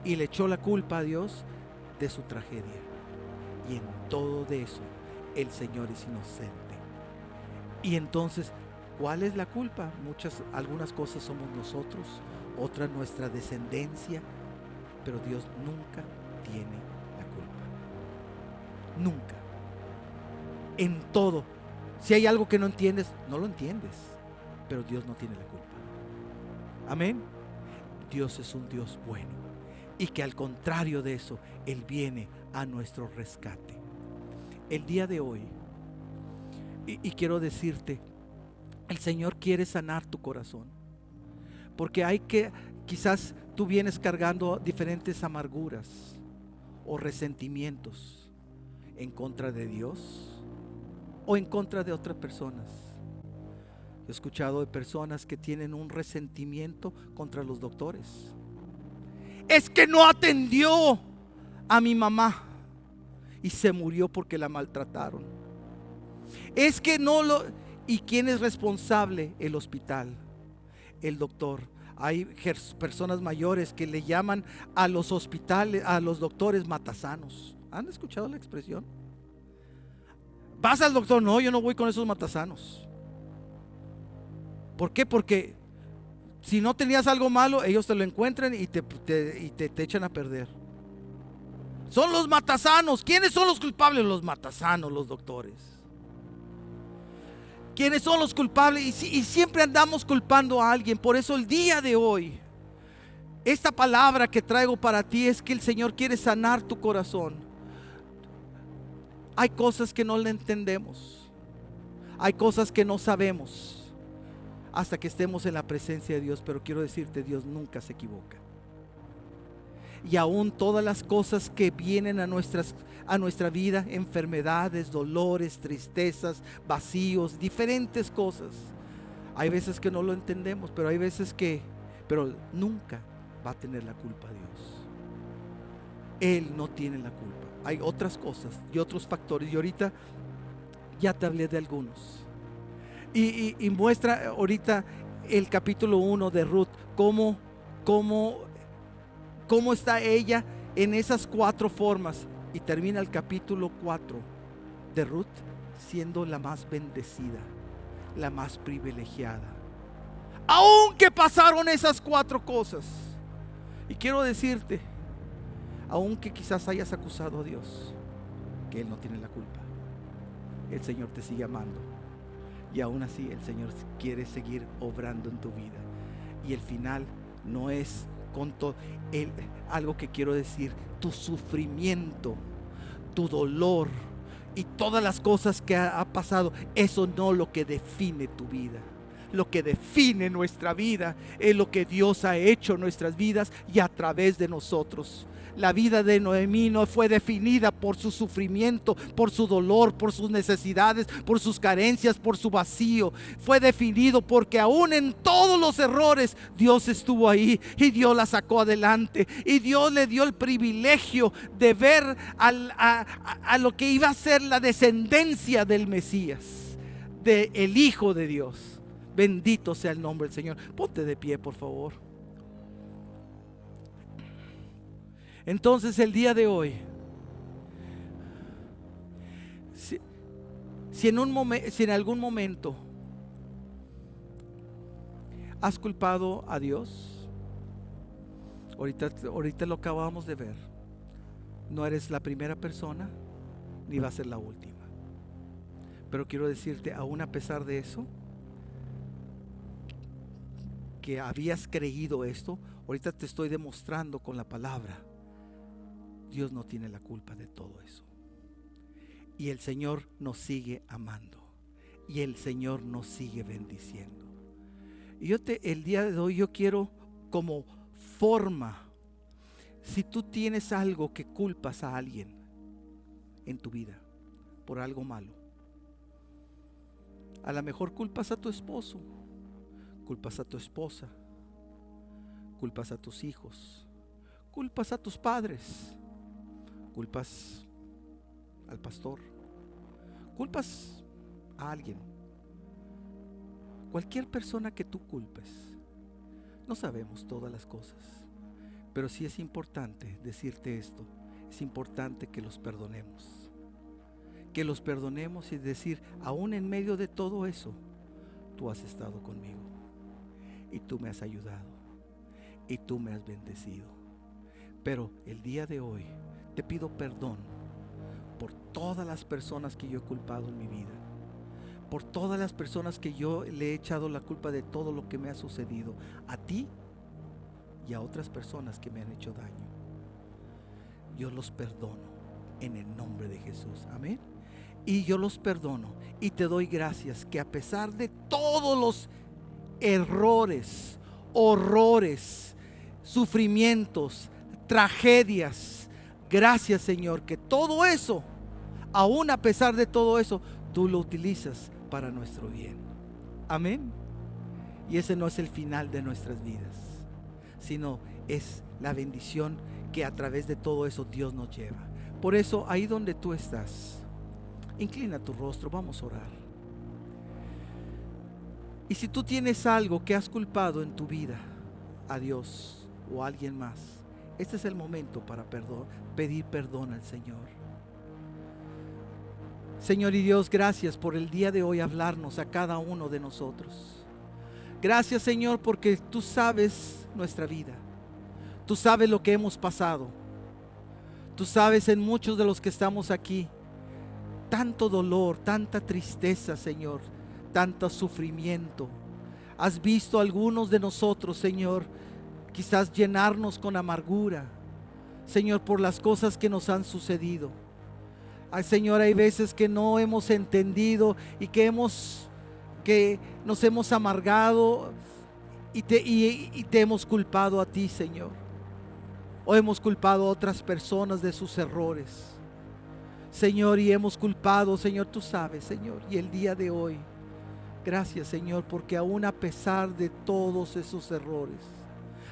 y le echó la culpa a Dios de su tragedia. Y en todo de eso el Señor es inocente. Y entonces, ¿cuál es la culpa? Algunas cosas somos nosotros, otras nuestra descendencia, pero Dios nunca tiene la culpa. Nunca. En todo Si hay algo que no entiendes, no lo entiendes, pero Dios no tiene la culpa. Amén. Dios es un Dios bueno, y que al contrario de eso, Él viene a nuestro rescate. El día de hoy, y quiero decirte, el Señor quiere sanar tu corazón, porque quizás tú vienes cargando diferentes amarguras o resentimientos en contra de Dios o en contra de otras personas. He escuchado de personas que tienen un resentimiento contra los doctores. Es que no atendió a mi mamá y se murió porque la maltrataron. Es que no lo... ¿Y quién es responsable? El hospital, el doctor. Hay personas mayores que le llaman a los hospitales, a los doctores matasanos. ¿Han escuchado la expresión? Vas al doctor, no, yo no voy con esos matasanos. ¿Por qué? Porque si no tenías algo malo, ellos te lo encuentran y te echan a perder. Son los matasanos. ¿Quiénes son los culpables? Los matasanos, los doctores. ¿Quiénes son los culpables? Y siempre andamos culpando a alguien. Por eso el día de hoy, esta palabra que traigo para ti es que el Señor quiere sanar tu corazón. Hay cosas que no le entendemos. Hay cosas que no sabemos hasta que estemos en la presencia de Dios. Pero quiero decirte, Dios nunca se equivoca. Y aún todas las cosas que vienen a nuestra vida, enfermedades, dolores, tristezas, vacíos, diferentes cosas, hay veces que no lo entendemos, pero hay veces pero nunca va a tener la culpa Dios. Él no tiene la culpa. Hay otras cosas y otros factores, y ahorita ya te hablé de algunos. Y muestra ahorita el capítulo 1 de Ruth, cómo está ella en esas 4 formas, y termina el capítulo 4 de Ruth siendo la más bendecida, la más privilegiada, aunque pasaron esas 4 cosas. Y quiero decirte, aunque quizás hayas acusado a Dios, que Él no tiene la culpa, el Señor te sigue amando, y aún así el Señor quiere seguir obrando en tu vida. Y el final no es con todo algo que quiero decir, tu sufrimiento, tu dolor y todas las cosas que ha pasado, eso no es lo que define tu vida. Lo que define nuestra vida es lo que Dios ha hecho en nuestras vidas y a través de nosotros. La vida de Noemí no fue definida por su sufrimiento, por su dolor, por sus necesidades, por sus carencias, por su vacío. Fue definido porque aún en todos los errores Dios estuvo ahí y Dios la sacó adelante. Y Dios le dio el privilegio de ver a lo que iba a ser la descendencia del Mesías, del Hijo de Dios. Bendito sea el nombre del Señor. Ponte de pie, por favor. Entonces el día de hoy, si en algún momento has culpado a Dios, ahorita lo acabamos de ver, no eres la primera persona ni va a ser la última. Pero quiero decirte, aún a pesar de eso, que habías creído esto, ahorita te estoy demostrando con la palabra. Dios no tiene la culpa de todo eso. Y el Señor nos sigue amando. Y el Señor nos sigue bendiciendo. Y el día de hoy yo quiero como forma, si tú tienes algo que culpas a alguien en tu vida por algo malo, a lo mejor culpas a tu esposo, culpas a tu esposa, culpas a tus hijos, culpas a tus padres, culpas al pastor, culpas a alguien, cualquier persona que tú culpes. No sabemos todas las cosas, pero sí es importante decirte esto. Es importante que los perdonemos, y decir, aún en medio de todo eso, tú has estado conmigo y tú me has ayudado y tú me has bendecido. Pero el día de hoy te pido perdón por todas las personas que yo he culpado en mi vida, por todas las personas que yo le he echado la culpa de todo lo que me ha sucedido, a ti y a otras personas que me han hecho daño. Yo los perdono en el nombre de Jesús. Amén. Y yo los perdono y te doy gracias que a pesar de todos los errores, horrores, sufrimientos, tragedias, gracias, Señor, que todo eso, aún a pesar de todo eso, tú lo utilizas para nuestro bien. Amén. Y ese no es el final de nuestras vidas, sino es la bendición que a través de todo eso Dios nos lleva. Por eso, ahí donde tú estás, inclina tu rostro, vamos a orar. Y si tú tienes algo que has culpado en tu vida a Dios o a alguien más, este es el momento para pedir perdón al Señor. Señor y Dios, gracias por el día de hoy hablarnos a cada uno de nosotros. Gracias, Señor, porque tú sabes nuestra vida. Tú sabes lo que hemos pasado. Tú sabes en muchos de los que estamos aquí, tanto dolor, tanta tristeza, Señor, tanto sufrimiento. Has visto a algunos de nosotros, Señor, quizás llenarnos con amargura, Señor, por las cosas que nos han sucedido. Ay, Señor, hay veces que no hemos entendido y que nos hemos amargado y te hemos culpado a ti, Señor. O hemos culpado a otras personas de sus errores, Señor, y hemos culpado, Señor, tú sabes, Señor. Y el día de hoy, gracias, Señor, porque aún a pesar de todos esos errores,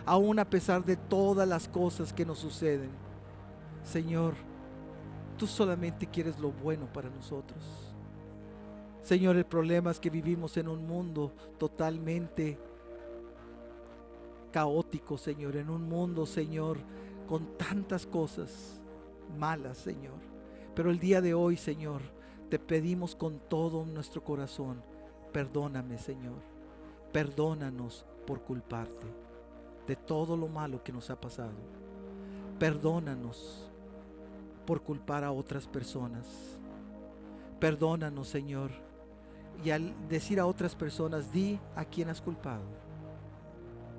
aún a pesar de todas las cosas que nos suceden, Señor, tú solamente quieres lo bueno para nosotros. Señor, el problema es que vivimos en un mundo totalmente caótico, Señor, en un mundo, Señor, con tantas cosas malas, Señor. Pero el día de hoy, Señor, te pedimos con todo nuestro corazón, perdóname, Señor. Perdónanos por culparte de todo lo malo que nos ha pasado. Perdónanos por culpar a otras personas. Perdónanos, Señor. Y al decir a otras personas, di a quién has culpado.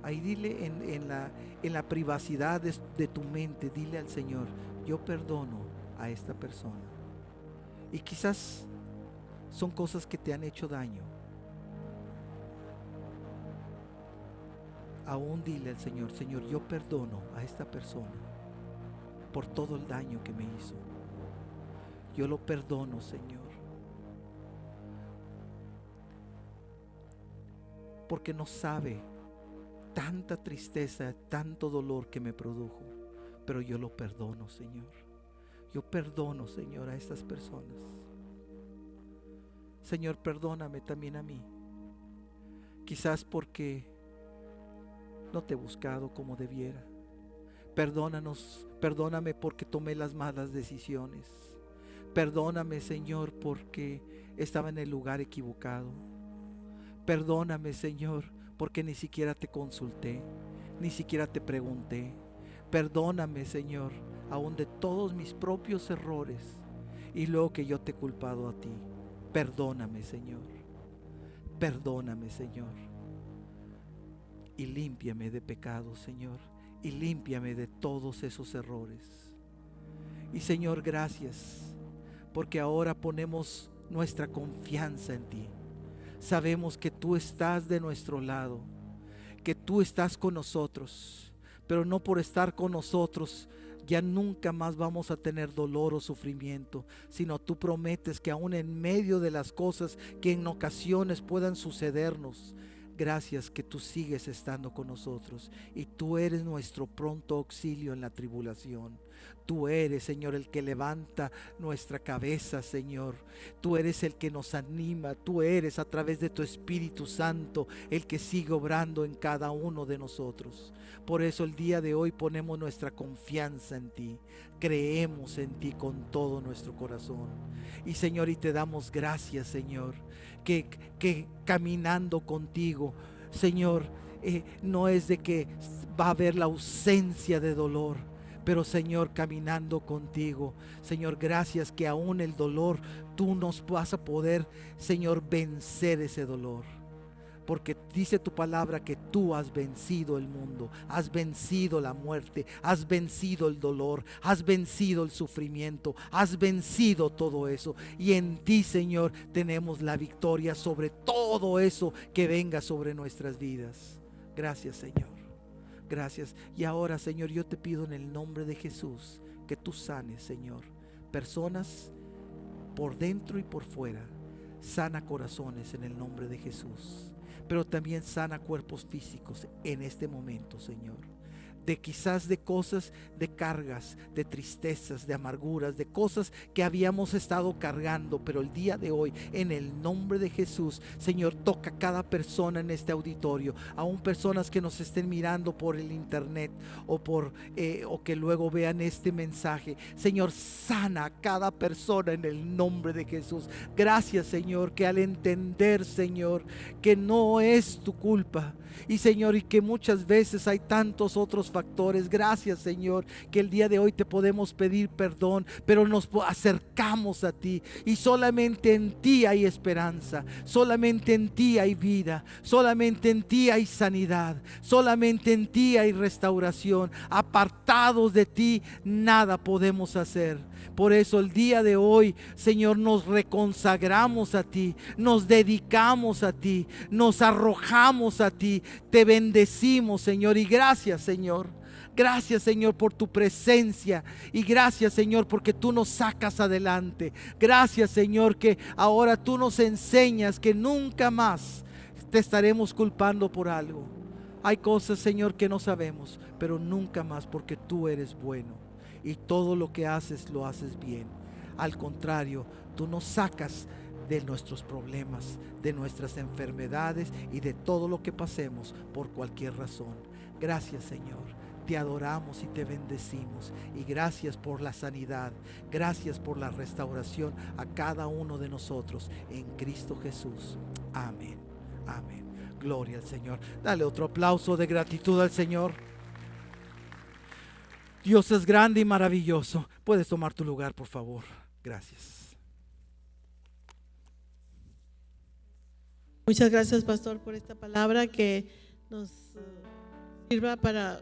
Ahí dile en la privacidad de tu mente, dile al Señor, yo perdono a esta persona. Y quizás son cosas que te han hecho daño. Aún dile al Señor, Señor, yo perdono a esta persona por todo el daño que me hizo. Yo lo perdono, Señor, porque no sabe tanta tristeza, tanto dolor que me produjo, pero yo lo perdono, Señor. Yo perdono, Señor, a estas personas. Señor, perdóname también a mí. Quizás porque no te he buscado como debiera. Perdóname porque tomé las malas decisiones. Perdóname, Señor, porque estaba en el lugar equivocado. Perdóname, Señor, porque ni siquiera te consulté, ni siquiera te pregunté. Perdóname, Señor, aún de todos mis propios errores y luego que yo te he culpado a ti. Perdóname, Señor. Perdóname, Señor. Y límpiame de pecado, Señor. Y límpiame de todos esos errores. Y Señor, gracias, porque ahora ponemos nuestra confianza en ti. Sabemos que tú estás de nuestro lado, que tú estás con nosotros, pero no por estar con nosotros ya nunca más vamos a tener dolor o sufrimiento, sino tú prometes que aún en medio de las cosas que en ocasiones puedan sucedernos, gracias que tú sigues estando con nosotros y tú eres nuestro pronto auxilio en la tribulación. Tú eres, Señor, el que levanta nuestra cabeza, Señor. Tú eres el que nos anima. Tú eres a través de tu Espíritu Santo el que sigue obrando en cada uno de nosotros. Por eso el día de hoy ponemos nuestra confianza en ti. Creemos en ti con todo nuestro corazón. Y Señor, y te damos gracias, Señor, que caminando contigo, Señor, no es de que va a haber la ausencia de dolor, pero Señor, caminando contigo, Señor, gracias que aún el dolor tú nos vas a poder, Señor, vencer ese dolor. Porque dice tu palabra que tú has vencido el mundo, has vencido la muerte, has vencido el dolor, has vencido el sufrimiento, has vencido todo eso. Y en ti, Señor, tenemos la victoria sobre todo eso que venga sobre nuestras vidas. Gracias, Señor. Gracias. Y ahora, Señor, yo te pido en el nombre de Jesús que tú sanes, Señor, personas por dentro y por fuera. Sana corazones en el nombre de Jesús. Pero también sana cuerpos físicos en este momento, Señor. De quizás de cosas, de cargas, de tristezas, de amarguras, de cosas que habíamos estado cargando. Pero el día de hoy, en el nombre de Jesús, Señor, toca a cada persona en este auditorio. Aún personas que nos estén mirando por el internet o que luego vean este mensaje. Señor, sana a cada persona en el nombre de Jesús. Gracias, Señor, que al entender, Señor, que no es tu culpa. Y Señor, y que muchas veces hay tantos otros factores. Gracias, Señor, que el día de hoy te podemos pedir perdón, pero nos acercamos a ti y solamente en ti hay esperanza, solamente en ti hay vida, solamente en ti hay sanidad, solamente en ti hay restauración. Apartados de ti nada podemos hacer. Por eso el día de hoy, Señor, nos reconsagramos a ti, nos dedicamos a ti, nos arrojamos a ti, te bendecimos, Señor, y gracias, Señor. Gracias, Señor, por tu presencia, y gracias, Señor, porque tú nos sacas adelante. Gracias, Señor, que ahora tú nos enseñas que nunca más te estaremos culpando por algo. Hay cosas, Señor, que no sabemos, pero nunca más, porque tú eres bueno. Y todo lo que haces, lo haces bien. Al contrario, tú nos sacas de nuestros problemas, de nuestras enfermedades y de todo lo que pasemos por cualquier razón. Gracias, Señor. Te adoramos y te bendecimos. Y gracias por la sanidad. Gracias por la restauración a cada uno de nosotros en Cristo Jesús. Amén. Amén. Gloria al Señor. Dale otro aplauso de gratitud al Señor. Dios es grande y maravilloso. Puedes tomar tu lugar, por favor. Gracias. Muchas gracias, pastor, por esta palabra que nos sirva para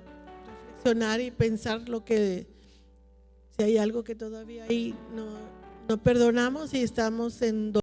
reflexionar y pensar si hay algo que todavía ahí no perdonamos y estamos en